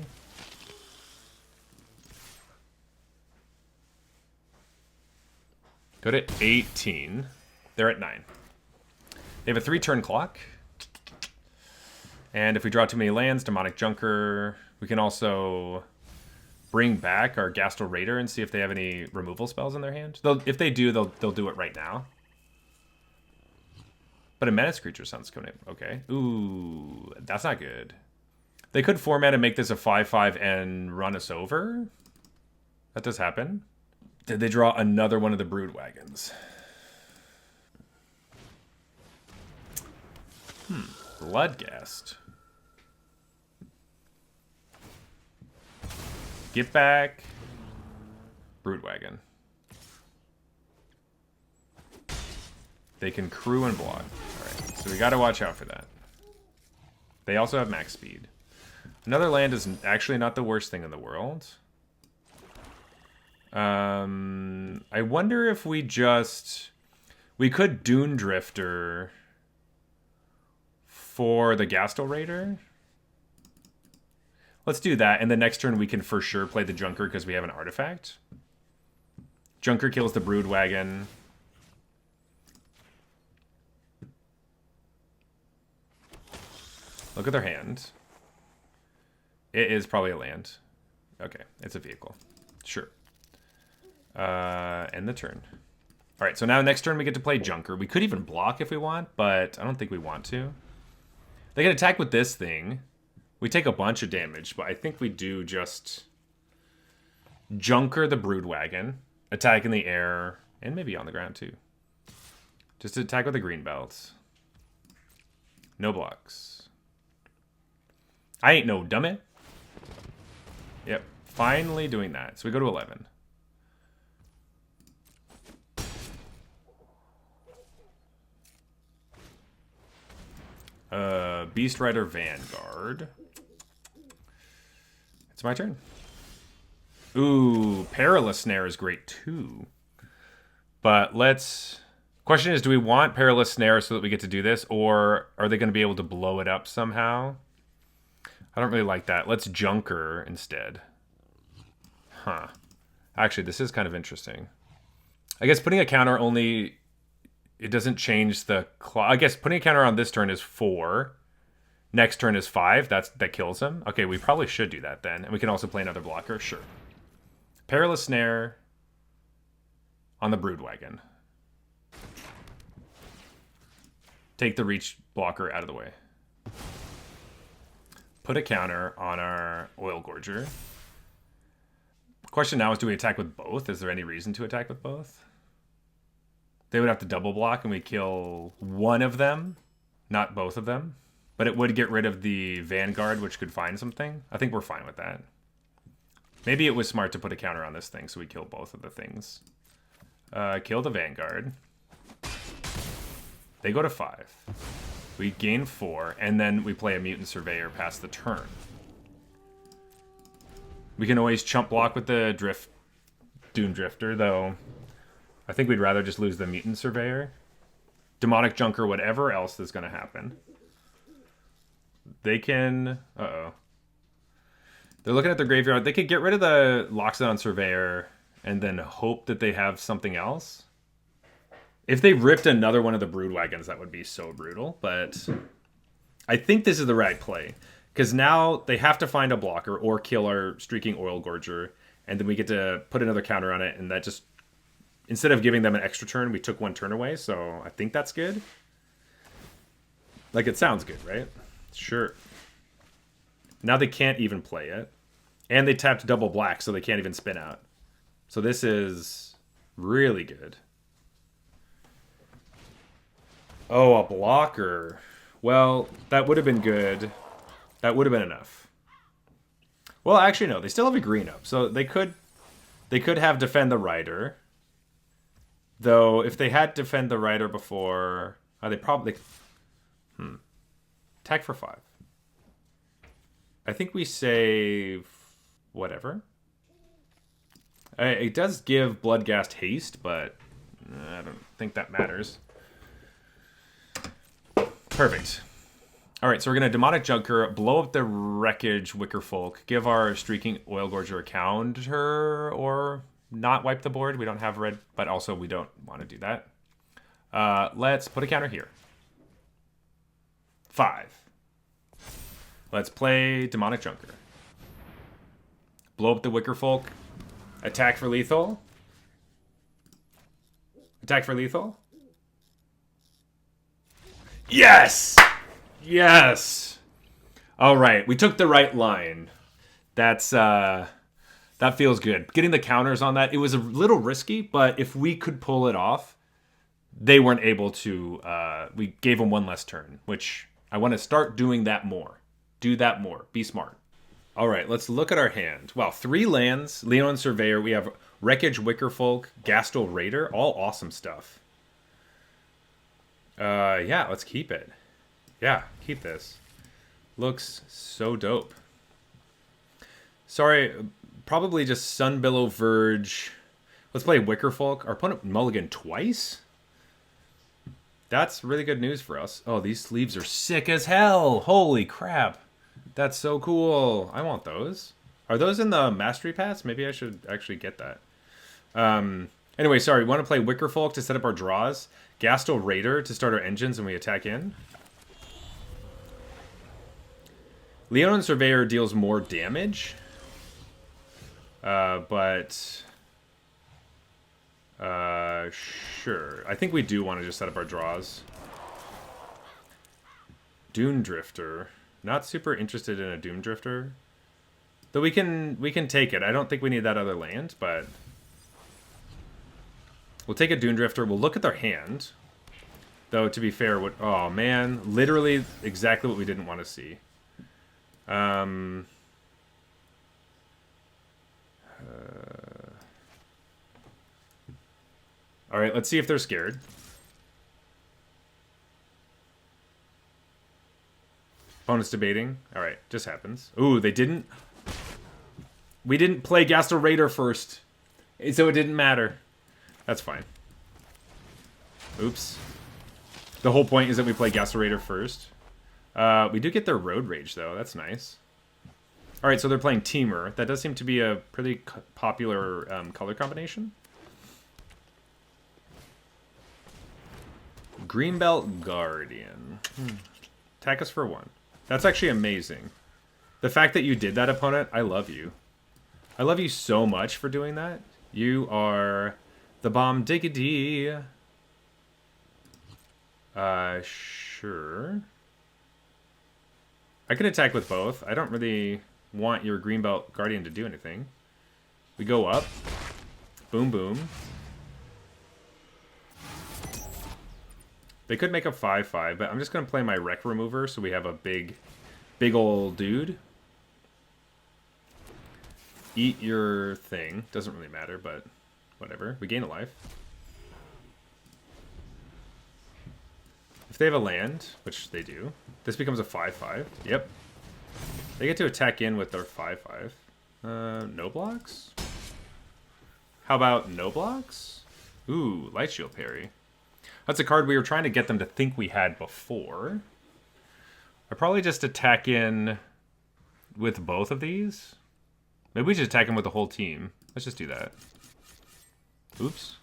Go to 18. They're at 9. They have a 3-turn clock. And if we draw too many lands, Demonic Junker, we can also bring back our Gastel Raider and see if they have any removal spells in their hand. If they do, they'll do it right now. But a Menace creature sounds good. Okay. Ooh, that's not good. They could format and make this a 5/5 and run us over. That does happen. Did they draw another one of the Brood Wagons? Bloodghast. Get back. Broodwagon. They can crew and block. Alright, so we gotta watch out for that. They also have max speed. Another land is actually not the worst thing in the world. I wonder if we just... we could Dune Drifter for the Gastel Raider. Let's do that, and the next turn we can for sure play the Junker because we have an artifact. Junker kills the Brood Wagon. Look at their hand. It is probably a land. Okay, it's a vehicle. Sure. End the turn. Alright, so now next turn we get to play Junker. We could even block if we want, but I don't think we want to. They can attack with this thing. We take a bunch of damage, but I think we do just Junker the Brood Wagon, attack in the air, and maybe on the ground too. Just attack with the green belt. No blocks. I ain't no dummy. Yep, finally doing that. So we go to 11. Beast Rider Vanguard. It's my turn. Ooh, Perilous Snare is great too. But let's... question is, do we want Perilous Snare so that we get to do this? Or are they going to be able to blow it up somehow? I don't really like that. Let's Junker instead. Huh. Actually, this is kind of interesting. I guess putting a counter only... it doesn't change the... I guess putting a counter on this turn is 4. Next turn is 5. That kills him. Okay, we probably should do that then. And we can also play another blocker. Sure. Perilous Snare on the Brood Wagon. Take the reach blocker out of the way. Put a counter on our Oil Gorger. Question now is, do we attack with both? Is there any reason to attack with both? They would have to double block and we kill one of them, not both of them. But it would get rid of the Vanguard, which could find something. I think we're fine with that. Maybe it was smart to put a counter on this thing so we kill both of the things. Kill the Vanguard. They go to 5. We gain 4, and then we play a Mutant Surveyor past the turn. We can always chump block with the Dune Drifter, though I think we'd rather just lose the Mutant Surveyor. Demonic Junker, whatever else is going to happen. They can... uh-oh. They're looking at their graveyard. They could get rid of the Loxodon Surveyor and then hope that they have something else. If they ripped another one of the Brood Wagons, that would be so brutal. But I think this is the right play. Because now they have to find a blocker or kill our Streaking Oil Gorger. And then we get to put another counter on it. And that just... instead of giving them an extra turn, we took one turn away. So I think that's good. Like, it sounds good, right? Sure. Now they can't even play it. And they tapped double black, so they can't even spin out. So this is really good. Oh, a blocker. Well, that would have been good. That would have been enough. Well, actually, no. They still have a green up, so they could have defend the rider. Though, if they had defend the rider before, they probably attack for 5. I think we save whatever. It does give Bloodghast haste, but I don't think that matters. Perfect. All right, so we're going to Demonic Junker, blow up the Wreckage Wickerfolk, give our Streaking Oil Gorger a counter, or not wipe the board. We don't have red, but also we don't want to do that. Let's put a counter here. 5. Let's play Demonic Junker. Blow up the Wickerfolk. Attack for lethal. Attack for lethal. Yes! Yes! All right, we took the right line. That feels good. Getting the counters on that, it was a little risky, but if we could pull it off, they weren't able to. We gave them one less turn, which I want to start doing that more. Do that more. Be smart. All right, let's look at our hand. Wow, 3 lands, Leonin Surveyor. We have Wreckage Wickerfolk, Gastel Raider, all awesome stuff. Yeah, let's keep it. Yeah, keep this. Looks so dope. Sorry, probably just Sunbillow Verge. Let's play Wickerfolk. Our opponent mulligan twice? That's really good news for us. Oh, these sleeves are sick as hell. Holy crap. That's so cool. I want those. Are those in the Mastery Pass? Maybe I should actually get that. Anyway, sorry. We want to play Wickerfolk to set up our draws. Gastel Raider to start our engines and we attack in. Leonin Surveyor deals more damage. Sure. I think we do want to just set up our draws. Dune Drifter. Not super interested in a Doom Drifter. Though we can take it. I don't think we need that other land, but we'll take a Dune Drifter. We'll look at their hand. Though, to be fair, oh man, literally exactly what we didn't want to see. All right, let's see if they're scared. Opponent's debating. All right, just happens. Ooh, they didn't. We didn't play Gastel Raider first, so it didn't matter. That's fine. Oops. The whole point is that we play Gastel Raider first. We do get their Road Rage, though. That's nice. All right, so they're playing Teamer. That does seem to be a pretty popular color combination. Greenbelt Guardian. Attack us for 1. That's actually amazing. The fact that you did that, opponent, I love you. I love you so much for doing that. You are the bomb diggity. Sure. I can attack with both. I don't really want your Greenbelt Guardian to do anything. We go up. Boom, boom. They could make a 5/5, but I'm just going to play my Wreck Remover so we have a big old dude. Eat your thing. Doesn't really matter, but whatever. We gain a life. If they have a land, which they do, this becomes a 5/5. Yep. They get to attack in with their 5/5. No blocks? How about no blocks? Ooh, Light Shield Parry. That's a card we were trying to get them to think we had before. I'd probably just attack in with both of these. Maybe we should attack in with the whole team. Let's just do that. Oops.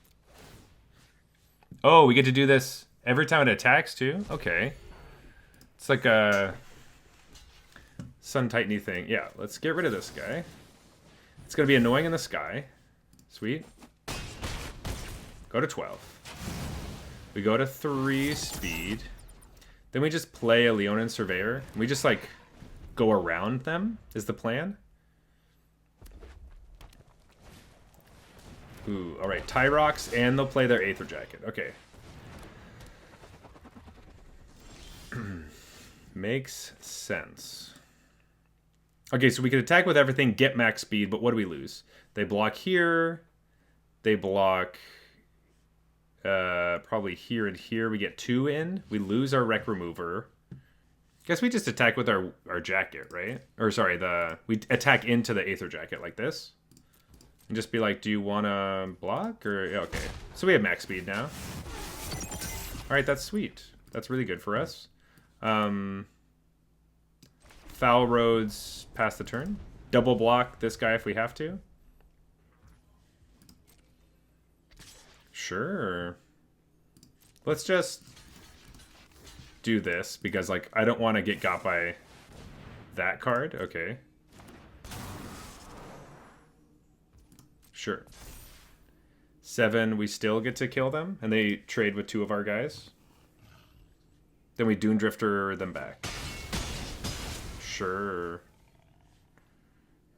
Oh, we get to do this every time it attacks, too? Okay. It's like a Sun Titan-y thing. Yeah, let's get rid of this guy. It's going to be annoying in the sky. Sweet. Go to 12. We go to 3 speed. Then we just play a Leonin Surveyor. We just, like, go around them, is the plan. Ooh, alright. Tyrox, and they'll play their Aether Jacket. Okay. Makes sense. Okay, so we could attack with everything, get max speed, but what do we lose? They block here. They block probably here and here. We get 2 in. We lose our Wreck Remover. Guess we just attack with our jacket, right? Or sorry, we attack into the Aether Jacket like this. And just be like, do you want to block? Or yeah, okay. So we have max speed now. Alright, that's sweet. That's really good for us. Foul Roads pass the turn. Double block this guy if we have to. Sure. Let's just do this because, like, I don't want to get got by that card. Okay. Sure. 7, we still get to kill them, and they trade with 2 of our guys. Then we Dune Drifter them back. Sure.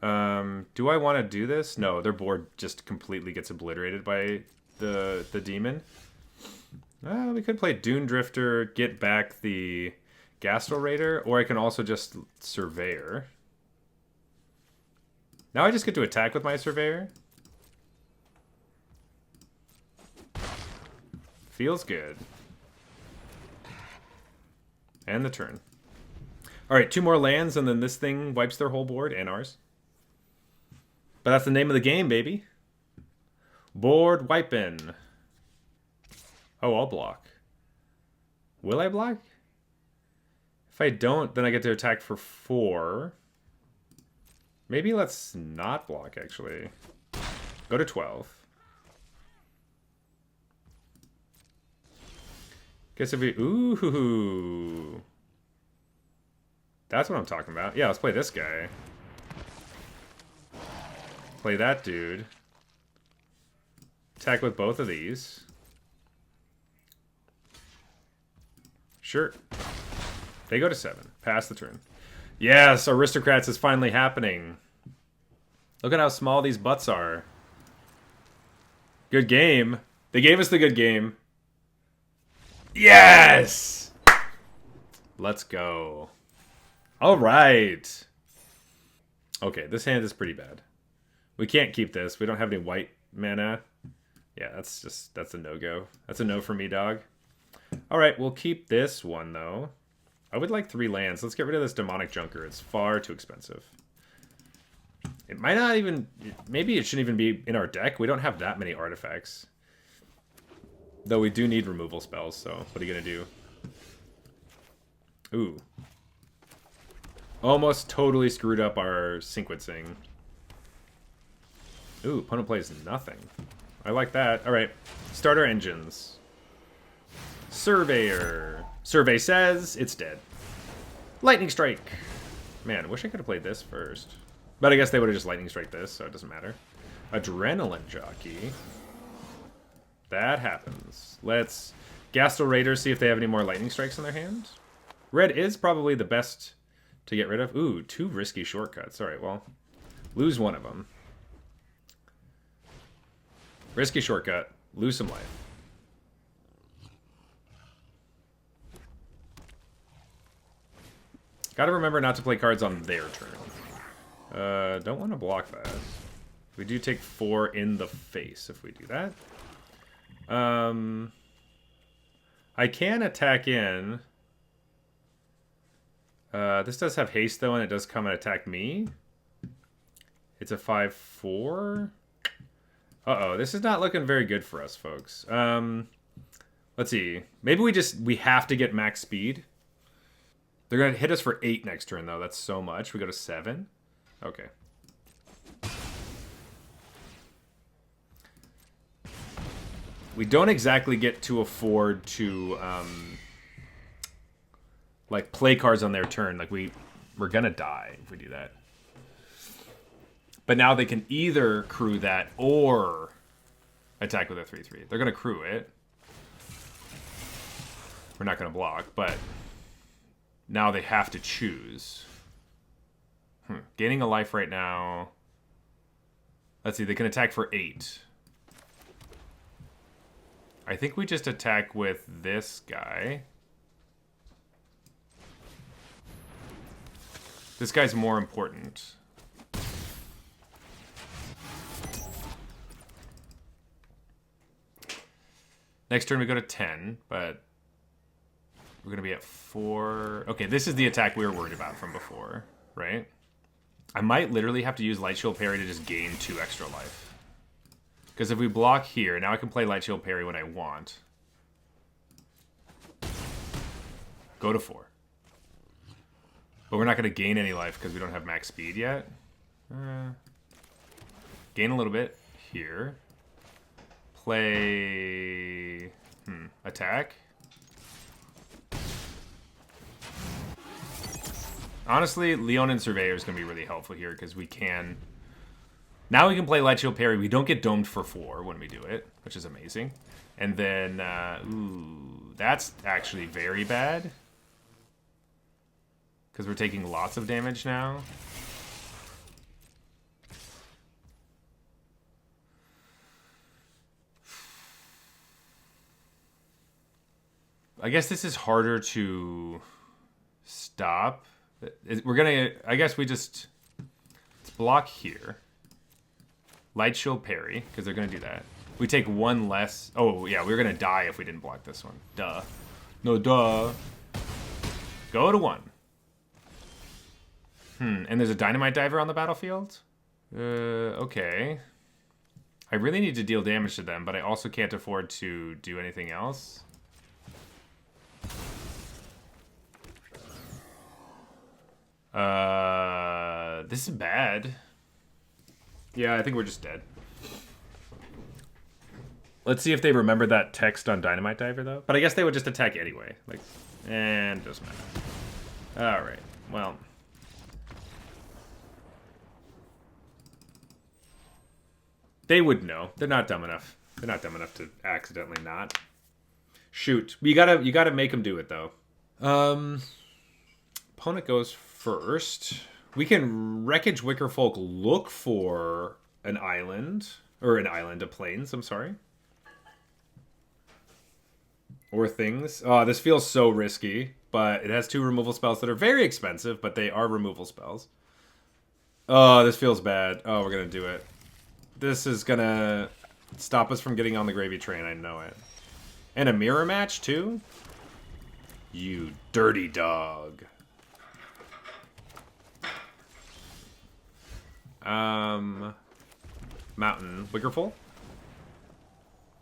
Do I want to do this? No, their board just completely gets obliterated by the demon. We could play Dune Drifter, get back the Gastel Raider, or I can also just Surveyor. Now I just get to attack with my Surveyor. Feels good. And the turn. Alright, 2 more lands, and then this thing wipes their whole board, and ours. But that's the name of the game, baby. Board wiping. Oh, I'll block. Will I block? If I don't, then I get to attack for 4. Maybe let's not block, actually. Go to 12. Guess if we... Ooh. That's what I'm talking about. Yeah, let's play this guy. Play that dude. Attack with both of these. Sure. They go to 7. Pass the turn. Yes, Aristocrats is finally happening. Look at how small these butts are. Good game. They gave us the good game. Yes! Let's go. All right. Okay, this hand is pretty bad. We can't keep this. We don't have any white mana. Yeah, that's a no-go. That's a no for me, dog. All right, we'll keep this one, though. I would like 3 lands. Let's get rid of this Demonic Junker. It's far too expensive. It might not even... Maybe it shouldn't even be in our deck. We don't have that many artifacts. Though we do need removal spells, so what are you going to do? Ooh. Almost totally screwed up our Sequencing. Ooh, opponent plays nothing. I like that. All right, starter engines. Surveyor. Survey says it's dead. Lightning Strike. Man, I wish I could have played this first. But I guess they would have just Lightning Strike this, so it doesn't matter. Adrenaline Jockey. That happens. Let's Gastel Raider, see if they have any more Lightning Strikes in their hand. Red is probably the best to get rid of. Ooh, 2 risky shortcuts. All right, well, lose one of them. Risky shortcut. Lose some life. Gotta remember not to play cards on their turn. Don't want to block that. We do take 4 in the face if we do that. I can attack in. This does have haste, though, and it does come and attack me. It's a 5/4. Uh-oh, this is not looking very good for us, folks. Let's see. Maybe we have to get max speed. They're going to hit us for 8 next turn, though. That's so much. We go to 7. Okay. We don't exactly get to afford to, like, play cards on their turn. Like, we're going to die if we do that. But now they can either crew that or attack with a 3/3. They're going to crew it. We're not going to block, but now they have to choose. Gaining a life right now. Let's see, they can attack for 8. I think we just attack with this guy. This guy's more important. Next turn we go to 10, but we're going to be at 4. Okay, this is the attack we were worried about from before, right? I might literally have to use Light Shield Parry to just gain 2 extra life. Because if we block here, now I can play Light Shield Parry when I want. Go to 4. But we're not going to gain any life because we don't have max speed yet. Gain a little bit here. Play... attack. Honestly, Leonin Surveyor is going to be really helpful here because we can... Now we can play Light Shield Parry. We don't get domed for 4 when we do it, which is amazing. And then, ooh, that's actually very bad. Because we're taking lots of damage now. I guess this is harder to stop. We're gonna, I guess we just, let's block here. Light Shield Parry, because they're gonna do that. We take 1 less. Oh yeah, we were gonna die if we didn't block this one. Duh. No, duh. Go to 1. And there's a Dynamite Diver on the battlefield? Okay. I really need to deal damage to them, but I also can't afford to do anything else. This is bad. Yeah, I think we're just dead. Let's see if they remember that text on Dynamite Diver, though. But I guess they would just attack anyway. Like, and it doesn't matter. Alright, well... They would know. They're not dumb enough. They're not dumb enough to accidentally not. Shoot. You gotta make them do it, though. Opponent goes first. We can Wreckage Wickerfolk look for an island. Or a plains, I'm sorry. Or things. Oh, this feels so risky. But it has 2 removal spells that are very expensive, but they are removal spells. Oh, this feels bad. Oh, we're gonna do it. This is gonna stop us from getting on the gravy train, I know it. And a mirror match, too? You dirty dog. Mountain. Wickerful?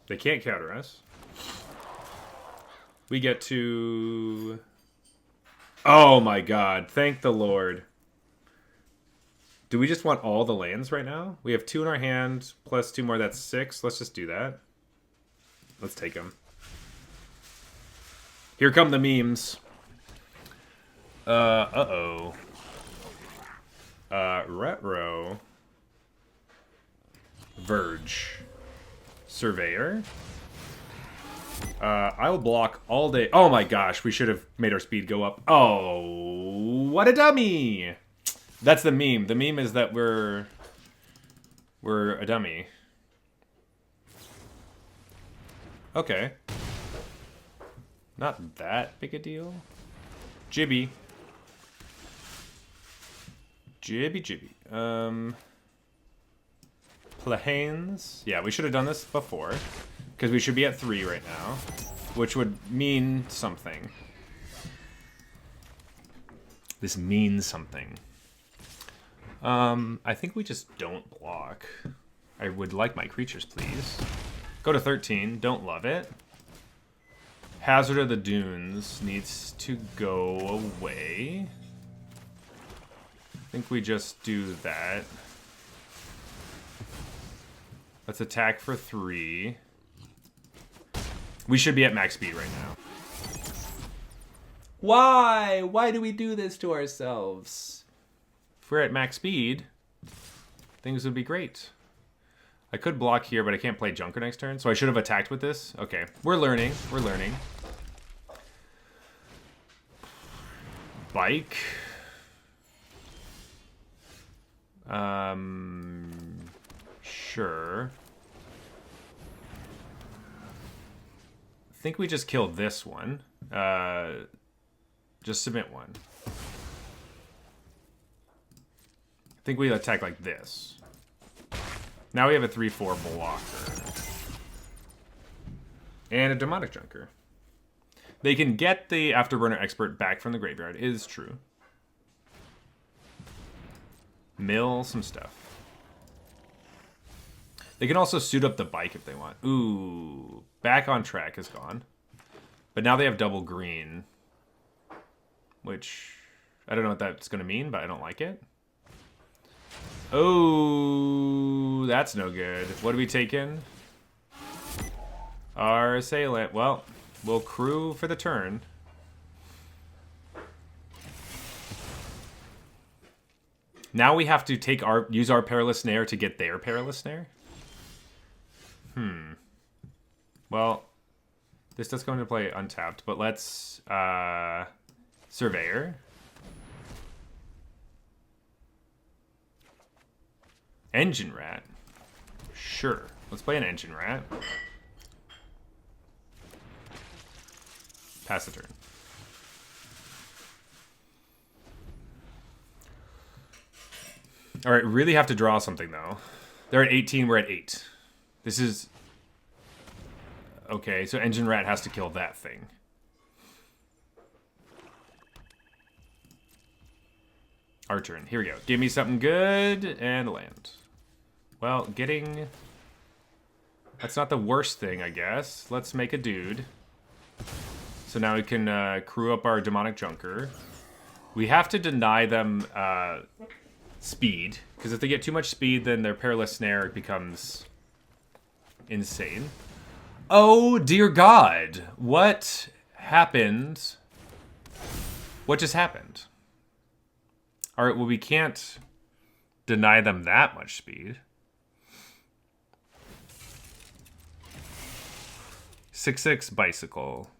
They can't counter us. We get to... Oh my god, thank the Lord. Do we just want all the lands right now? We have 2 in our hand, plus 2 more, that's 6. Let's just do that. Let's take them. Here come the memes. Uh-oh. Retro. Verge. Surveyor. I will block all day. Oh my gosh, we should have made our speed go up. Oh, what a dummy! That's the meme. The meme is that we're a dummy. Okay. Not that big a deal. Jibby. Jibby. Plains. Yeah, we should have done this before. Because we should be at 3 right now. Which would mean something. This means something. I think we just don't block. I would like my creatures, please. Go to 13. Don't love it. Hazard of the Dunes needs to go away. I think we just do that. Let's attack for 3. We should be at max speed right now. Why? Why do we do this to ourselves? If we're at max speed, things would be great. I could block here, but I can't play Junker next turn, so I should have attacked with this. Okay, we're learning. We're learning. Bike. Sure. I think we just killed this one. Just submit 1. I think we attack like this. Now we have a 3/4 blocker. And a Demonic Junker. They can get the Afterburner Expert back from the graveyard, is true. Mill some stuff. They can also suit up the bike if they want. Ooh, back on track is gone. But now they have double green. Which, I don't know what that's going to mean, but I don't like it. Oh, that's no good. What are we taking? Our Assailant. Well, we'll crew for the turn. Now we have to use our Perilous Snare to get their Perilous Snare. Well, this does go into play untapped, but let's Surveyor. Engine Rat. Sure. Let's play an Engine Rat. Pass the turn. All right, really have to draw something, though. They're at 18, we're at 8. This is... Okay, so Engine Rat has to kill that thing. Our turn. Here we go. Give me something good and land. Well, getting... That's not the worst thing, I guess. Let's make a dude. So now we can crew up our Demonic Junker. We have to deny them speed, because if they get too much speed, then their Perilous Snare becomes insane. Oh, dear God. What happened? What just happened? All right, well, we can't deny them that much speed. 6/6 Bicycle.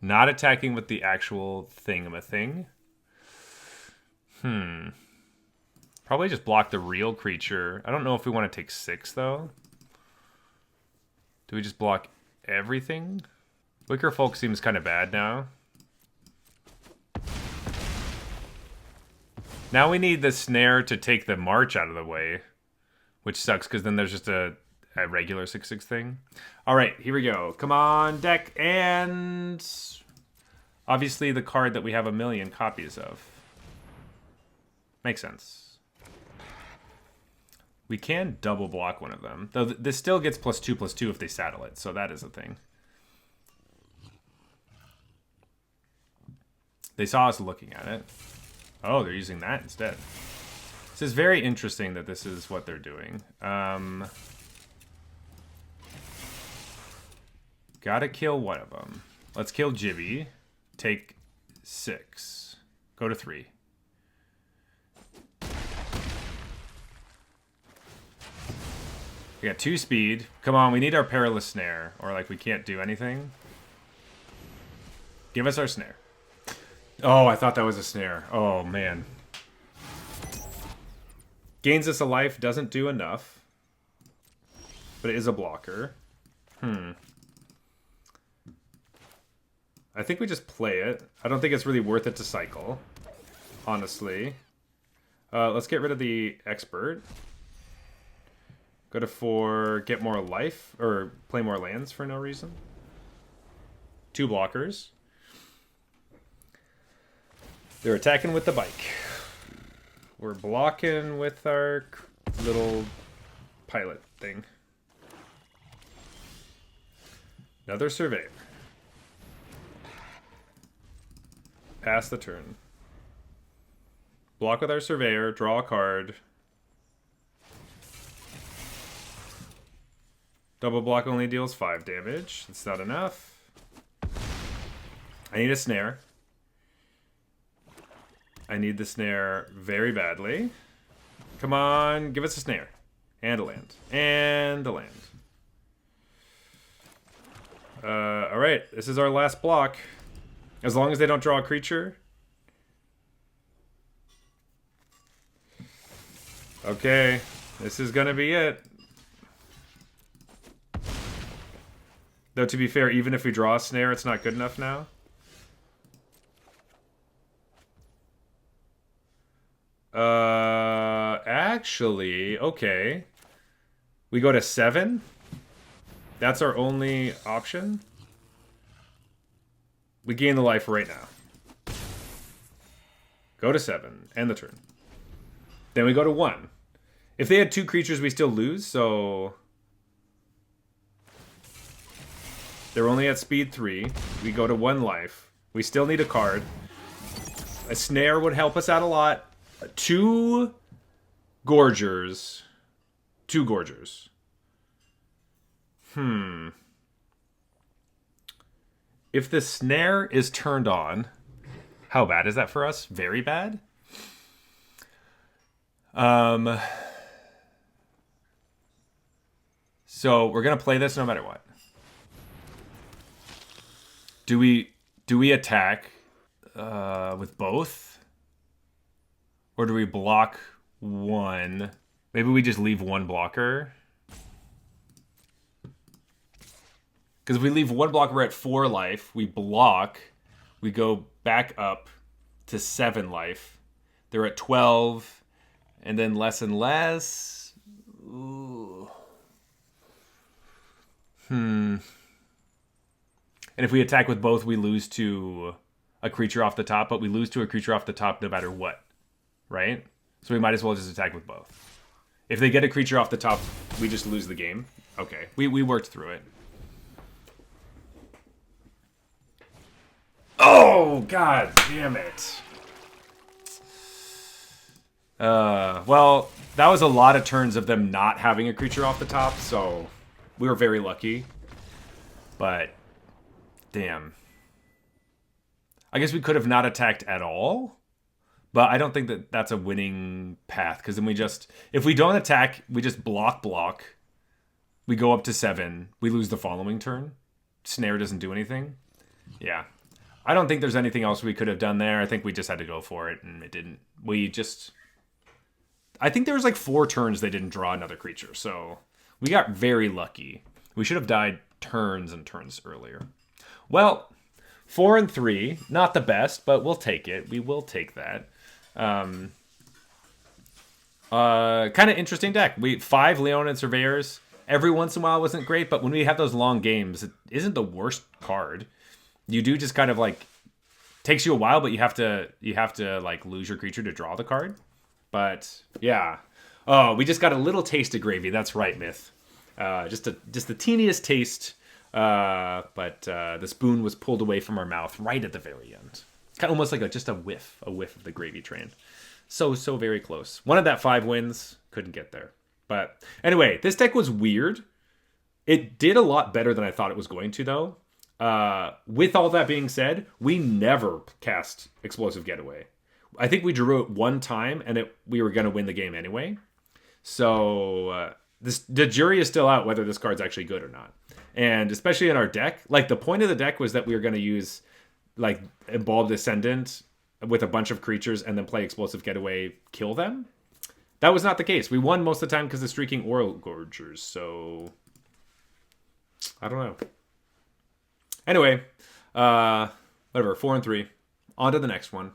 Not attacking with the actual thingamathing. Probably just block the real creature. I don't know if we want to take 6, though. Do we just block everything? Wicker Folk seems kind of bad now. Now we need the Snare to take the March out of the way. Which sucks, because then there's just a regular 6/6 thing. Alright, here we go. Come on, deck, and... Obviously the card that we have 1,000,000 copies of. Makes sense. We can double block one of them. Though this still gets +2/+2 if they saddle it, so that is a thing. They saw us looking at it. Oh, they're using that instead. This is very interesting that this is what they're doing. Gotta kill one of them. Let's kill Jibby. Take 6. Go to 3. We got 2 speed. Come on, we need our Perilous Snare. Or, like, we can't do anything. Give us our Snare. Oh, I thought that was a Snare. Oh, man. Gains us a life. Doesn't do enough. But it is a blocker. I think we just play it. I don't think it's really worth it to cycle. Honestly. Let's get rid of the Expert. Go to 4, get more life, or play more lands for no reason. 2 blockers. They're attacking with the bike. We're blocking with our little pilot thing. Another Surveyor. Pass the turn. Block with our Surveyor, draw a card. Double block only deals 5 damage. That's not enough. I need a Snare. I need the Snare very badly. Come on, give us a Snare. And a land. And a land. Alright, this is our last block. As long as they don't draw a creature. Okay, this is gonna be it. Though, to be fair, even if we draw a Snare, it's not good enough now. Actually, okay. We go to 7. That's our only option. We gain the life right now. Go to 7. End the turn. Then we go to 1. If they had 2 creatures, we still lose, so... They're only at speed 3. We go to 1 life. We still need a card. A snare would help us out a lot. 2 Gorgers. 2 Gorgers. If the snare is turned on, how bad is that for us? Very bad. So we're gonna play this no matter what. Do we attack with both, or do we block one? Maybe we just leave one blocker. Because if we leave one blocker, we're at 4 life. We block. We go back up to 7 life. They're at 12. And then less and less. Ooh. And if we attack with both, we lose to a creature off the top. But we lose to a creature off the top no matter what. Right? So we might as well just attack with both. If they get a creature off the top, we just lose the game. Okay. We worked through it. Oh, god damn it. Well, that was a lot of turns of them not having a creature off the top, so we were very lucky. But, damn. I guess we could have not attacked at all, but I don't think that that's a winning path, because then we just... If we don't attack, we just block. We go up to 7. We lose the following turn. Snare doesn't do anything. Yeah. I don't think there's anything else we could have done there. I think we just had to go for it, and it didn't. We just... I think there was like 4 turns they didn't draw another creature, so we got very lucky. We should have died turns and turns earlier. Well, 4 and 3, not the best, but we'll take it. We will take that. Kind of interesting deck. 5 Leonin Surveyors. Every once in a while wasn't great, but when we have those long games, it isn't the worst card. You do just kind of like... Takes you a while, but you have to like lose your creature to draw the card. But yeah. Oh, we just got a little taste of gravy. That's right, Myth. Just the teeniest taste. But the spoon was pulled away from our mouth right at the very end. Kind of almost like just a whiff of the gravy train. So very close. One of that 5 wins, couldn't get there. But anyway, this deck was weird. It did a lot better than I thought it was going to, though. With all that being said, we never cast Explosive Getaway. I think we drew it 1 time, and we were going to win the game anyway. So the jury is still out whether this card's actually good or not. And especially in our deck, like the point of the deck was that we were going to use like Evolved Descendant with a bunch of creatures and then play Explosive Getaway, kill them. That was not the case. We won most of the time because of Streaking Oral Gorgers. So I don't know. Anyway, whatever, 4 and 3. On to the next one.